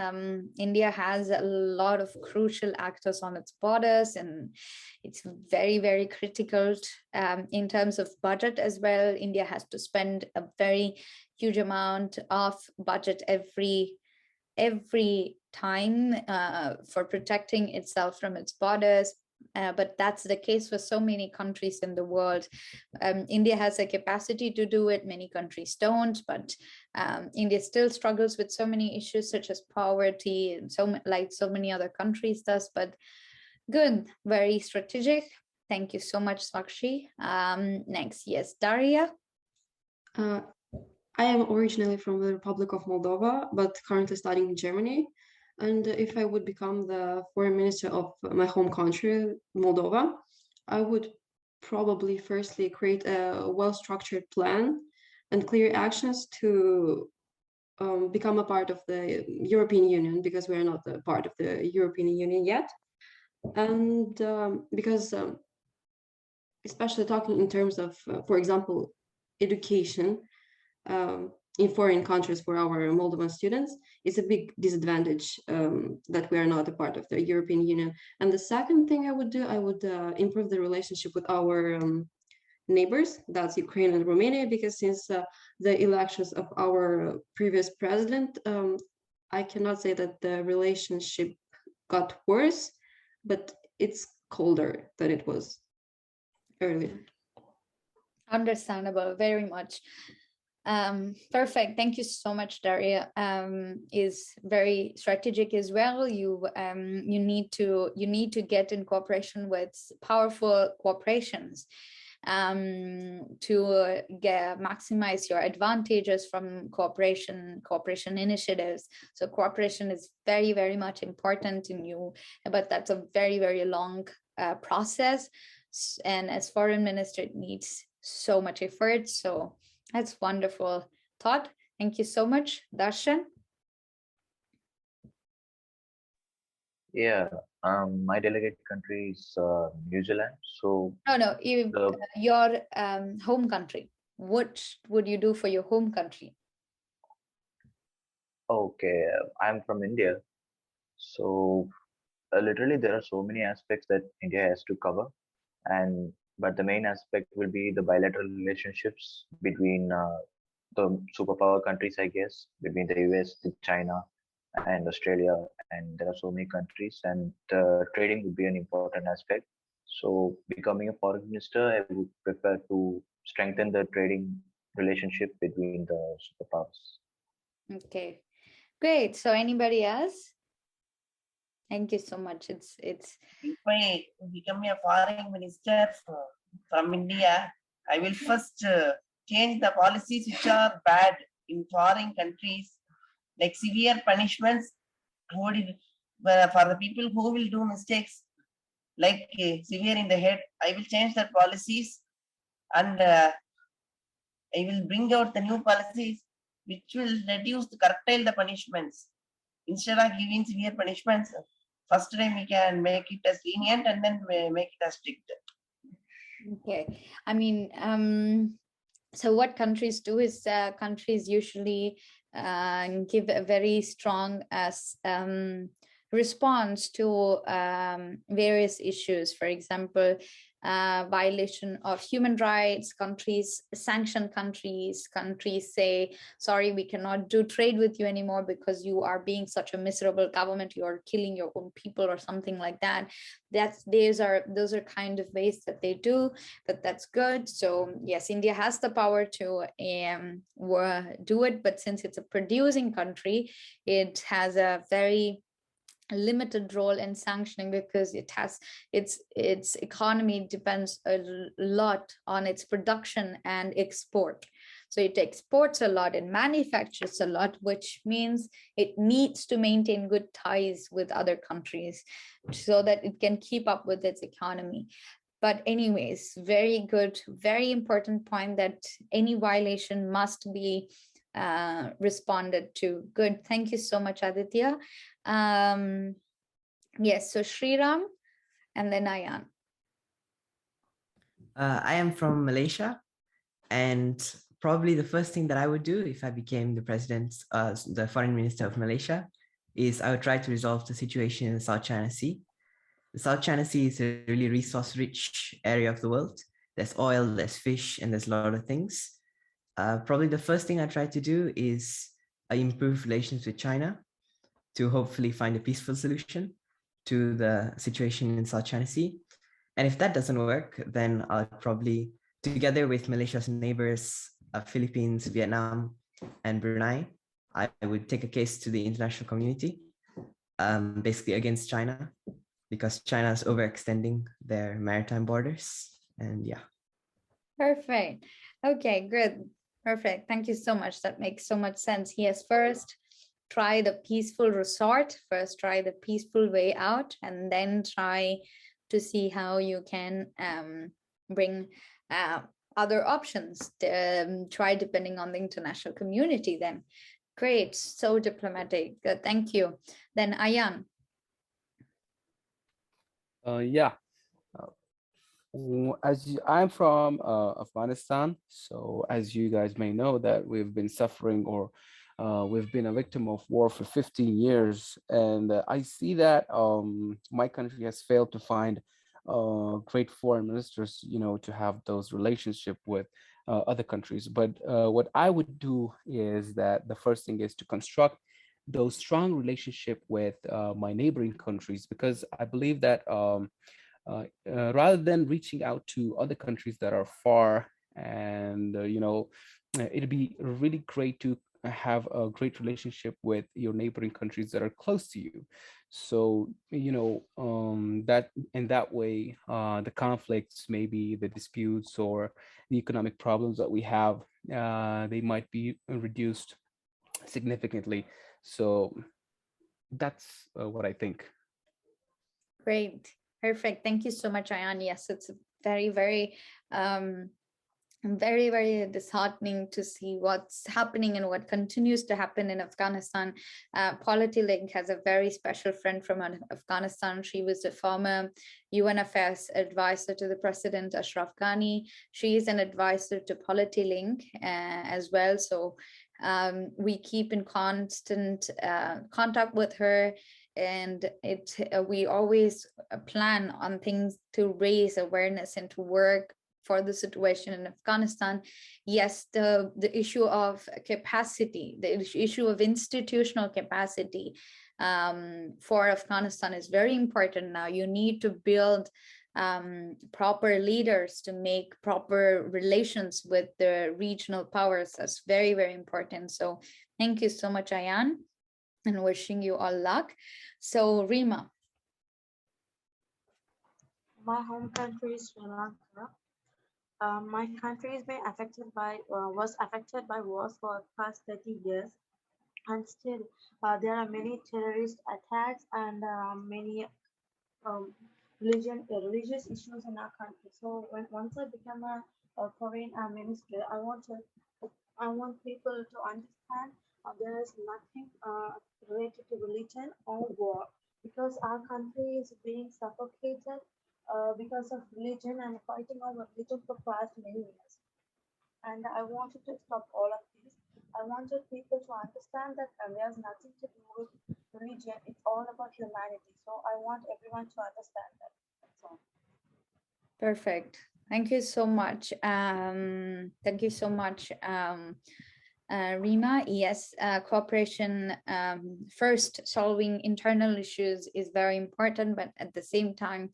India has a lot of crucial actors on its borders, and it's very critical in terms of budget as well. India has to spend a very huge amount of budget every time for protecting itself from its borders. But that's the case for so many countries in the world. India has a capacity to do it, many countries don't, but India still struggles with so many issues such as poverty, and so many other countries does. But good, very strategic. Thank you so much, Sakshi. Next, yes, Daria. I am originally from the Republic of Moldova, but currently studying in Germany. And if I would become the foreign minister of my home country, Moldova, I would probably firstly create a well-structured plan and clear actions to become a part of the European Union, because we are not a part of the European Union yet. And because especially talking in terms of, for example, education, in foreign countries for our Moldovan students, it's a big disadvantage that we are not a part of the European Union. And the second thing I would do, I would improve the relationship with our neighbors, that's Ukraine and Romania, because since the elections of our previous president, I cannot say that the relationship got worse, but it's colder than it was earlier. Understandable, very much. Perfect. Thank you so much, Daria. Is very strategic as well. You need to get in cooperation with powerful corporations, to maximize your advantages from cooperation initiatives. So cooperation is very, very much important in you, but that's a very, very long process. And as foreign minister, it needs so much effort. So that's wonderful thought. Thank you so much, Darshan. Yeah, my delegate country is New Zealand. So No, the your home country. What would you do for your home country? okay, I'm from India. So literally, there are so many aspects that India has to cover, and but the main aspect will be the bilateral relationships between the superpower countries, I guess, between the US, the China, and Australia, and there are so many countries, and trading would be an important aspect. So, becoming a foreign minister, I would prefer to strengthen the trading relationship between the superpowers. Okay, great. So anybody else? Thank you so much. It's If I become a foreign minister from India, I will first change the policies which are bad in foreign countries, like severe punishments for the people who will do mistakes, like severe in the head. I will change the policies, and I will bring out the new policies which will reduce the curtail the punishments. Instead of giving severe punishments, first time we can make it as lenient and then we make it as strict. okay. I mean, so what countries do is countries usually give a very strong response to various issues. For example, violation of human rights, countries sanction countries say, sorry, we cannot do trade with you anymore because you are being such a miserable government, you are killing your own people or something like that. Those are kind of ways that they do, but that's good. So yes, India has the power to do it, but since it's a producing country, it has a very limited role in sanctioning because its economy depends a lot on its production and export. So it exports a lot and manufactures a lot, which means it needs to maintain good ties with other countries so that it can keep up with its economy. But anyways, very good, very important point that any violation must be responded to. Good. Thank you so much, Aditya. Yes, so Sriram and then Ayan. I am from Malaysia, and probably the first thing that I would do if I became the foreign minister of Malaysia, is I would try to resolve the situation in the South China Sea. The South China Sea is a really resource-rich area of the world. There's oil, there's fish, and there's a lot of things. Probably the first thing I try to do is improve relations with China to hopefully find a peaceful solution to the situation in South China Sea. And if that doesn't work, then I'll probably, together with Malaysia's neighbors, Philippines, Vietnam, and Brunei, I would take a case to the international community, basically against China, because China is overextending their maritime borders. And yeah. Perfect. Okay, good. Perfect. Thank you so much. That makes so much sense. Yes, first try the peaceful resort, first try the peaceful way out, and then try to see how you can bring other options. Try depending on the international community then. Great, so diplomatic. Good, thank you. Then Ayan. Yeah. I'm from Afghanistan, so as you guys may know that we've been suffering or we've been a victim of war for 15 years, and I see that my country has failed to find great foreign ministers, to have those relationship with other countries. But what I would do is that the first thing is to construct those strong relationship with my neighboring countries, because I believe that rather than reaching out to other countries that are far, and it'd be really great to have a great relationship with your neighboring countries that are close to you. So, that in that way, the conflicts, maybe the disputes or the economic problems that we have, they might be reduced significantly. So that's what I think. Great. Perfect. Thank you so much, Ayan. Yes, it's very, very disheartening to see what's happening and what continues to happen in Afghanistan. PolityLink has a very special friend from Afghanistan. She was a former UN Affairs advisor to the President Ashraf Ghani. She is an advisor to PolityLink as well. So we keep in constant contact with her, and we always plan on things to raise awareness and to work for the situation in Afghanistan. Yes, the issue of capacity, the issue of institutional capacity for Afghanistan is very important now. You need to build proper leaders to make proper relations with the regional powers. That's very, very important. So thank you so much, Ayan, and wishing you all luck. So Rima. My home country is Sri Lanka. My country is been affected by was affected by wars for the past 30 years, and still there are many terrorist attacks and many um, religious issues in our country. So once I become a foreign minister, I want people to understand there is nothing related to religion or war, because our country is being suffocated because of religion and fighting over religion for past many years. And I wanted to stop all of this. I wanted people to understand that there's nothing to do with religion. It's all about humanity. So I want everyone to understand that. That's all. Perfect. Thank you so much. Thank you so much, Rima. Yes, cooperation, first, solving internal issues is very important, but at the same time,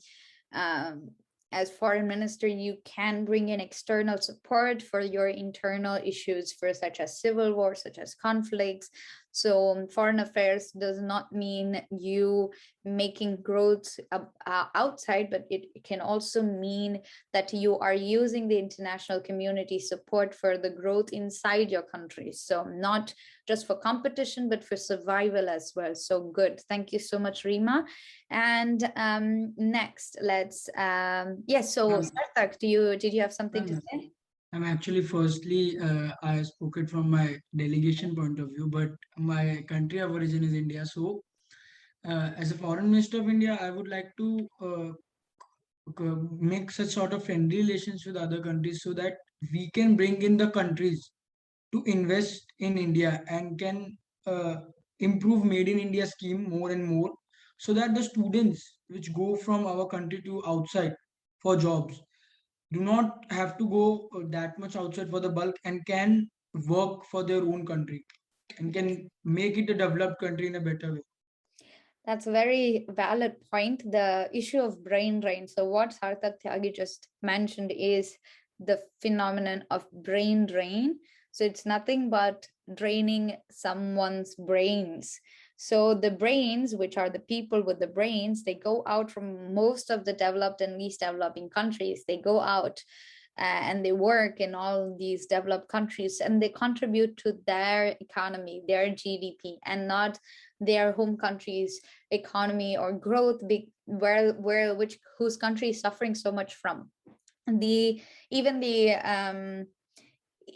as foreign minister, you can bring in external support for your internal issues, for such as civil war, such as conflicts. So foreign affairs does not mean you making growth outside, but it can also mean that you are using the international community support for the growth inside your country. So not just for competition, but for survival as well. So good. Thank you so much, Rima. And next, let's, yes, so Sarthak, did you have something to say? I'm actually, firstly, I spoke it from my delegation point of view, but my country of origin is India. So, as a foreign minister of India, I would like to make such sort of friendly relations with other countries so that we can bring in the countries to invest in India and can improve Made in India scheme more and more, so that the students which go from our country to outside for jobs do not have to go that much outside for the bulk and can work for their own country and can make it a developed country in a better way. That's a very valid point. The issue of brain drain. So what Sarthak Tyagi just mentioned is the phenomenon of brain drain. So it's nothing but draining someone's brains. So the brains, which are the people with the brains, they go out from most of the developed and least developing countries. They go out and they work in all these developed countries, and they contribute to their economy, their GDP, and not their home country's economy or growth, whose country is suffering so much from.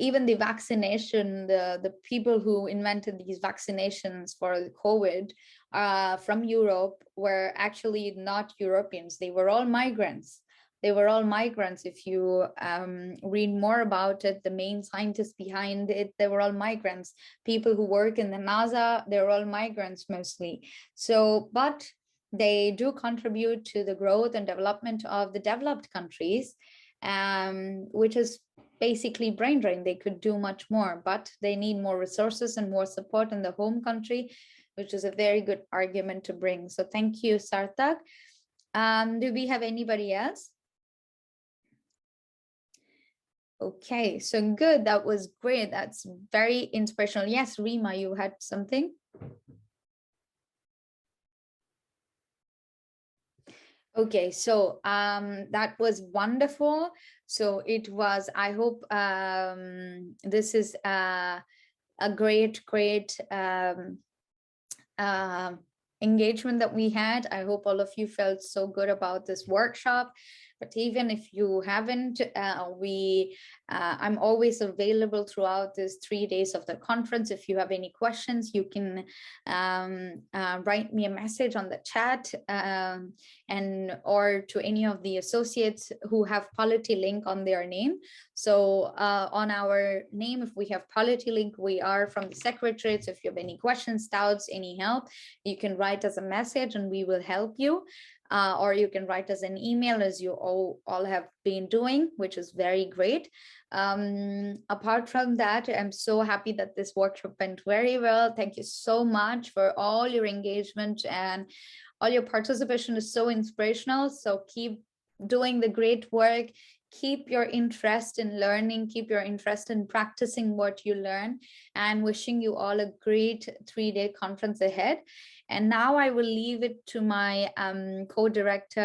Even the vaccination, the people who invented these vaccinations for COVID from Europe were actually not Europeans. They were all migrants. If you read more about it, the main scientists behind it, they were all migrants. People who work in the NASA, they're all migrants mostly. So, but they do contribute to the growth and development of the developed countries, which is basically brain drain. They could do much more, but they need more resources and more support in the home country, which is a very good argument to bring. So thank you, Sarthak. Do we have anybody else? Okay, so good. That was great. That's very inspirational. Yes, Rima, you had something? Okay, so that was wonderful. So it was, I hope this is a great engagement that we had. I hope all of you felt so good about this workshop. But even if you haven't, I'm always available throughout these 3 days of the conference. If you have any questions, you can write me a message on the chat, or to any of the associates who have Polity Link on their name. So on our name, if we have Polity Link, we are from the Secretariat. So if you have any questions, doubts, any help, you can write us a message and we will help you. Or you can write us an email, as you all have been doing, which is very great. Apart from that, I'm so happy that this workshop went very well. Thank you so much for all your engagement, and all your participation is so inspirational. So keep doing the great work. Keep your interest in learning, keep your interest in practicing what you learn, and wishing you all a great 3-day conference ahead. And now I will leave it to my co-director,